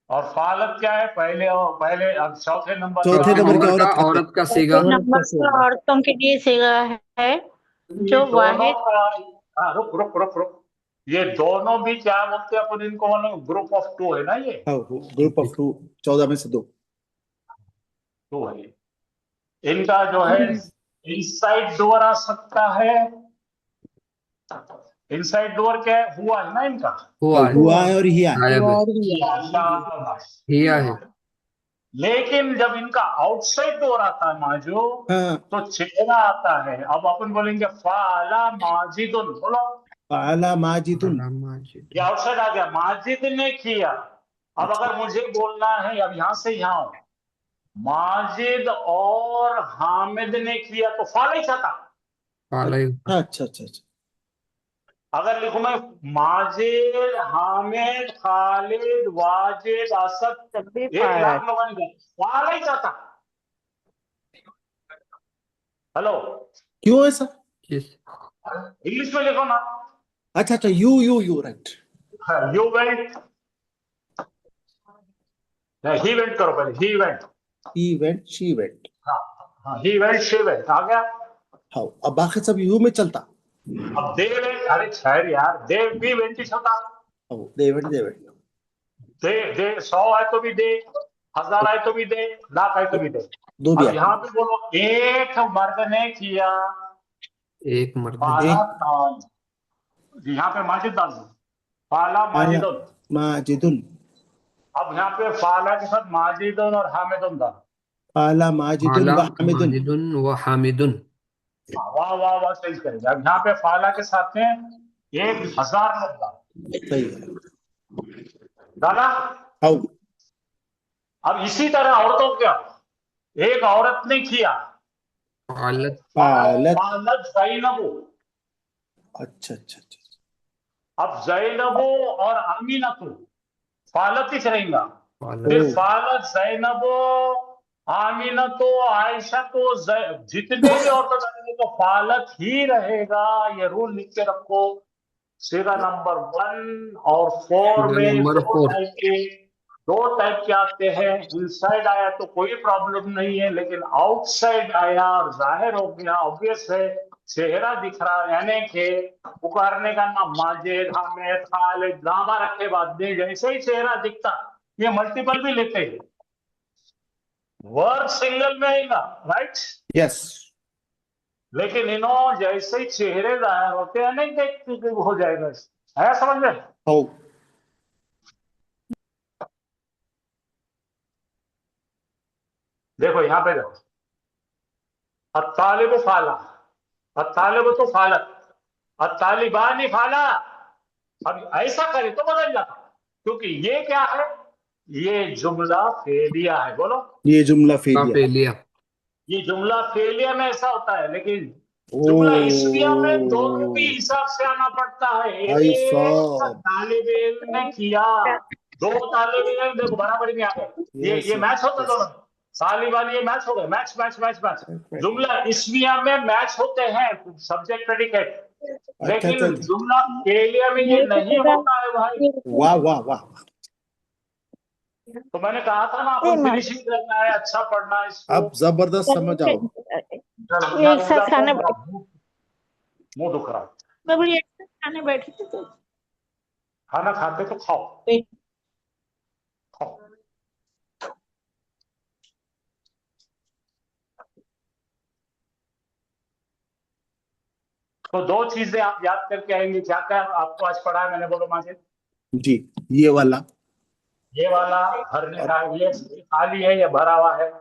A: और फालक क्या है? पहले अब चौथे नंबर
B: चौथे
C: चौथे
B: नंबर
C: नंबर
B: की
C: का
B: औरत
C: औरत का
H: चौथे
C: सीगा।
E: औरत
H: नंबर
E: का
H: पर
E: सेवा।
H: औरतों के लिए सीगा है
A: ये
H: जो
A: दोनों
H: वाहिद
A: का, हाँ, रुक रुक रुक रुक, ये दोनों भी क्या बोलते हैं अपन इनको, मालूम? ग्रुप ऑफ 2 है ना, ये
B: ग्रुप ऑफ 2, 14 में से 2।
A: 2 है। इनका जो है इनसाइड डोर आ सकता है। इनसाइड डोर क्या है? हुआ है ना इनका,
C: हुआ है।
B: हुआ है और हिया है।
C: गायब है।
D: और हिया।
A: शाबाश।
C: हिया है।
A: लेकिन जब इनका आउटसाइड डोर आता है माजो,
B: हाँ,
A: तो चेहरा आता है। अब अपन बोलेंगे फाला माजिदुन, बोलो,
B: पाला माजिदुन।
A: ये आउटसाइड आ गया, माजिद ने किया। अब अगर मुझे बोलना है, अब यहां से यहां, माजिद और हामिद ने किया, तो फाला ही था।
C: पाला ही।
B: अच्छा अच्छा अच्छा।
A: अगर लिखूं मैं माजिद, हामिद, खालिद, वाजिद, असद,
H: तब भी
A: 1
H: फाला
A: लाख लोग आएंगे, फाला ही था। हेलो,
B: क्यों ऐसा?
C: किस?
A: इंग्लिश में लिखो ना,
B: अच्छा अच्छा, you right.
A: You went, he went करो पहले, he went.
B: He went, she went.
A: हाँ, ही वेंट, शी वेंट आ गया।
B: हाँ, अब बाकी सब यू में चलता।
A: अब दे वेंट, अरे ठहर यार, दे वी वेंटिश होता।
B: They went.
A: दे 100 आए तो भी दे, 1000 आए तो भी दे, लाख आए तो भी दे।
B: दो भी
A: अब
B: आते।
A: यहाँ पे बोलो एक मर्द ने किया
C: एक मर्द
A: पाला
B: एक
A: काम, यहाँ पे माजिद डाल दो, पाला
B: पाला
A: माजिदुन।
B: माजिदुन।
A: अब यहाँ पे पाला के साथ माजिदुन और हामिदुन था।
B: पाला माजिदुन
C: पाला
B: व हामिदुन।
C: माजिदुन व हामिदुन।
A: वाह वाह वाह, सही करेंगे। अब यहाँ पे फाला के साथ में 1000 लोग डाला,
B: सही है।
A: डाला।
B: हाँ,
A: अब इसी तरह औरतों क्या, एक औरत ने किया
C: पालत
B: पालत।
A: पालत ज़ैनबो।
B: अच्छा अच्छा अच्छा।
A: अब ज़ैनबो और अमीनतु फालत ही रहेगा,
C: पालत
A: फिर फालत ज़ैनबो, आमीनतो, आयशा तो जितने भी औरतें डालेंगे तो फालत ही रहेगा। ये रूल लिख के रखो। सीगा नंबर 1 और 4
C: सीगा
A: में
C: नंबर 4।
A: दो टाइप के आते हैं। इनसाइड आया तो कोई प्रॉब्लम नहीं है, लेकिन आउटसाइड आया और जाहिर हो गया, ऑब्वियस है, चेहरा दिख रहा, यानी कि पुकारने का नाम माजिद, हामिद, खालिद, नामा रखे बाद में जैसे ही चेहरा दिखता, ये मल्टीपल भी लेते हैं, वर्ड सिंगल में आएगा, राइट।
B: यस।
A: लेकिन इन्हों जैसे ही चेहरे जाहिर होते हैं, नहीं देखते हो जाएगा, है समझ में।
B: हाँ,
A: देखो यहाँ पे देखो, अत्तालिब फाला, अत्तालिब तो फालत, अत्तालिबानी फाला। अब ऐसा करे तो बदल जाता, क्योंकि ये क्या है, ये जुमला फेलिया है। बोलो,
B: ये जुमला फेलिया।
C: फेलिया।
A: ये जुमला फेलिया में ऐसा होता है, लेकिन
B: ओ
A: जुमला इस्मिया में दोनों भी हिसाब से आना पड़ता है।
B: भाई
A: एक
B: साहब।
A: तालिब इल्म ने किया, दो तालिब इल्म देखो बराबरी में आ गए, ये मैच होता दोनों। तालिबान, ये मैच हो गए, मैच मैच मैच मैच। जुमला इस्मिया में मैच होते हैं सब्जेक्ट प्रेडिकेट, लेकिन
B: अच्छा।
A: जुमला फेलिया में ये नहीं होता है भाई।
B: वाह वाह वाह।
A: तो मैंने कहा था ना, आपको फिनिशिंग करना है, अच्छा पढ़ना है इसको।
B: अब जबरदस्त समझ आओ।
H: एक साथ खाने
A: मुंह दुख रहा,
H: मैं बोली एक साथ खाने बैठी थी तो
A: खाना खाते तो खाओ, खाओ। तो दो चीजें आप याद करके आएंगे, क्या क्या आपको आज पढ़ा है मैंने, बोलो माजिद।
B: जी, ये वाला भरने का, ये खाली है, ये भरा हुआ है,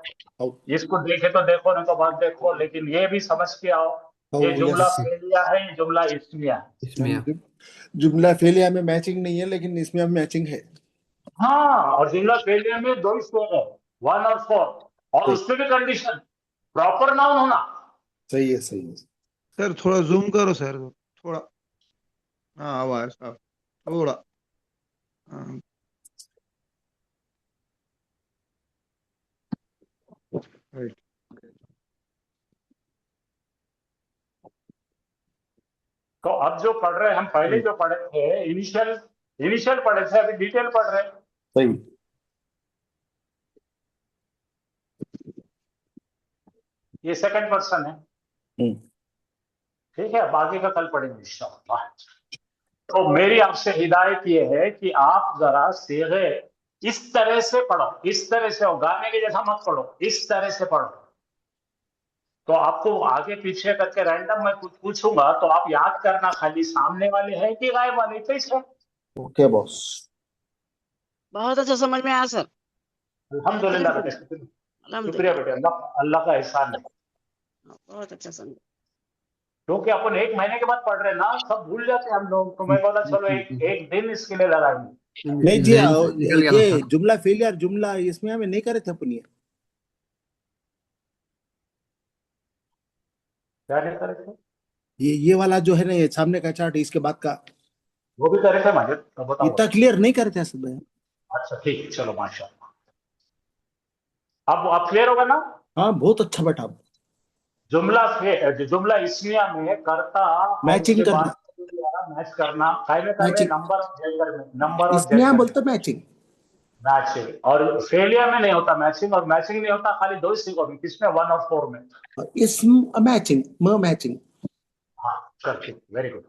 B: इसको देखे तो देखो, नहीं तो बात देखो, लेकिन ये भी समझ के आओ, ये जुमला फेलिया है, ये जुमला इस्मिया है।
C: इसमें
B: जुमला फेलिया में मैचिंग नहीं है, लेकिन इसमें अब मैचिंग है।
A: हाँ, और जुमला फेलिया में दो ही स्कोर है, 1 और 4, और उसमें भी कंडीशन प्रॉपर नाउन होना।
B: सही है सही है।
J: सर थोड़ा जूम करो सर, थोड़ा। हाँ आवाज साफ, थोड़ा। हाँ। राइट।
A: तो अब जो पढ़ रहे हैं, हम पहले जो पढ़े थे इनिशियल पढ़े थे, अभी डिटेल पढ़ रहे हैं।
B: सही।
A: ये सेकंड पर्सन है, ठीक है। बाकी का कल पढ़ेंगे इंशाअल्लाह। तो मेरी आपसे हिदायत ये है कि आप जरा सीगे इस तरह से पढ़ो, इस तरह से हो, गाने के जैसा मत पढ़ो, इस तरह से पढ़ो। तो आपको आगे पीछे करके रैंडम मैं कुछ पूछूंगा, तो आप याद करना, खाली सामने वाले हैं कि गायब वाले, कैसे।
B: Okay boss.
F: बहुत अच्छा समझ में आया सर।
A: अल्हम्दुलिल्लाह बेटे, शुक्रिया बेटे, अल्लाह का एहसान है।
F: बहुत अच्छा समझ।
A: क्योंकि अपन 1 महीने के बाद पढ़ रहे हैं ना, सब भूल जाते हैं हम लोग, तो मैं बोला चलो एक दिन इसके लिए लगाएंगे।
B: नहीं जी, ये जुमला फेलियर, जुमला इसमें हमें नहीं करे थे अपन।
A: क्या नहीं करे थे?
B: ये वाला जो है ना, ये सामने का चार्ट, इसके बाद का
A: वो भी करे थे माजिद, तो बताओ।
B: इतना क्लियर नहीं करते सब।
A: अच्छा ठीक है, चलो माशाल्लाह। अब क्लियर होगा ना।
B: हाँ, बहुत अच्छा बैठा।
A: जुमला इस्मिया में कर्ता
B: मैचिंग करना,
A: मैच करना काय में कर रहे
B: मैचिंग
A: नंबर ऑफ जेंडर में, नंबर ऑफ
B: इसमें यहाँ
A: जेंडर
B: बोलते मैचिंग
A: मैचिंग, और फेलियर में नहीं होता मैचिंग, और मैचिंग नहीं होता खाली 2 सिंगों में, किसमें 1 और 4 में।
B: इसम मैचिंग मैचिंग
A: हाँ करके वेरी गुड,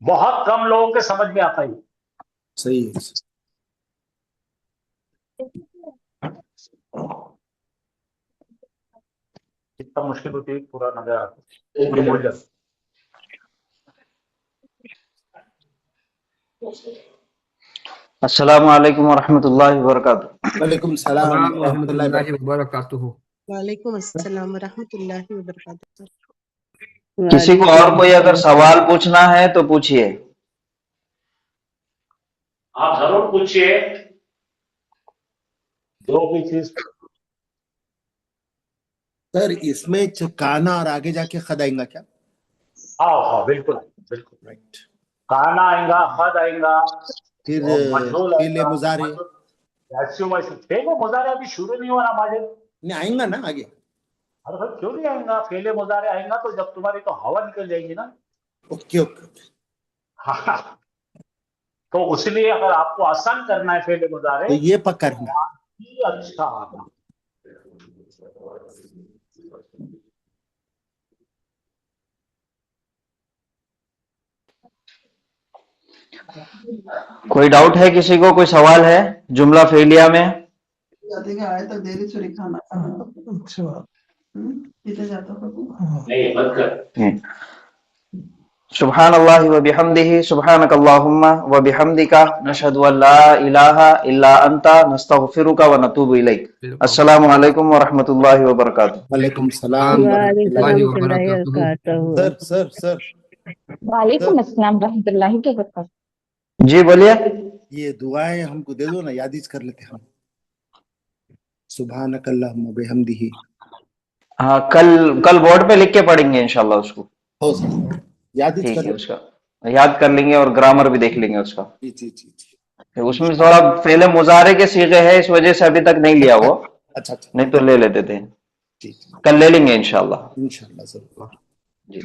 A: बहुत कम लोगों के समझ में आता है।
B: सही है
A: कितना मुश्किल होती है पूरा नजर आता है, भूल जाते।
K: अस्सलामु अलैकुम वरहमतुल्लाहि वबरकातुहू।
B: वालेकुम सलाम
C: अस्सलाम
B: रहमतुल्लाहि
C: रहमतुल्लाहि व बरकातुहू।
D: वालेकुम अस्सलाम रहमतुल्लाहि व बरकातुहू।
K: किसी को और कोई अगर सवाल पूछना है तो पूछिए।
A: आप जरूर पूछिए, जो भी चीज।
B: सर इसमें काना और आगे जाके खद आएगा क्या?
A: हाँ हाँ बिल्कुल बिल्कुल,
B: राइट।
A: काना आएगा, खद आएगा,
B: फिर
A: और मजहूल
B: पहले
A: आएगा,
B: मुजारे
A: फेले मुजारे अभी शुरू नहीं हुआ ना माजिद।
B: नहीं आएगा ना आगे?
A: अरे भाई क्यों नहीं आएगा, फेले मुजारे आएगा तो जब तुम्हारी तो हवा निकल जाएगी ना।
B: ओके ओके
A: हाँ, तो उसलिए अगर आपको आसान करना है फेले मुजारे
B: तो ये पकड़ना।
A: अच्छा,
K: कोई डाउट है किसी को, कोई सवाल है जुमला फेलिया में? सुब्हानल्लाह व बिहम्दिही सुब्हानकल्लाहुम्मा व बिहम्दिका नशहदु अन ला इलाहा इल्ला अंता नस्तगफिरुका व नतूबु इलैक। अस्सलामु अलैकुम व रहमतुल्लाहि व बरकातुहू।
B: वालेकुम सलाम
C: रहमतुल्लाहि व बरकातुहू।
B: सर सर
H: वालेकुम अस्सलाम रहमतुल्लाहि व बरकातुहू।
K: जी बोलिए।
B: ये दुआएं हमको दे दो ना, याद कर लेते हम। सुब्हानकल्लाहुम्मा बिहम्दिही।
K: हाँ, कल बोर्ड पे लिख के पढ़ेंगे इंशाल्लाह उसको।
B: हो सर याद
K: ठीक
B: कर
K: है,
B: लेते।
K: उसका याद कर लेंगे और ग्रामर भी देख लेंगे उसका।
B: जी जी जी जी।
K: उसमें थोड़ा फेले मुजारे के सीगे है, इस वजह से अभी तक नहीं लिया वो,
B: अच्छा अच्छा
K: नहीं तो ले लेते थे।
B: ठीक,
K: कल ले लेंगे इंशाल्लाह।
B: इंशाल्लाह जरूर।
K: जी।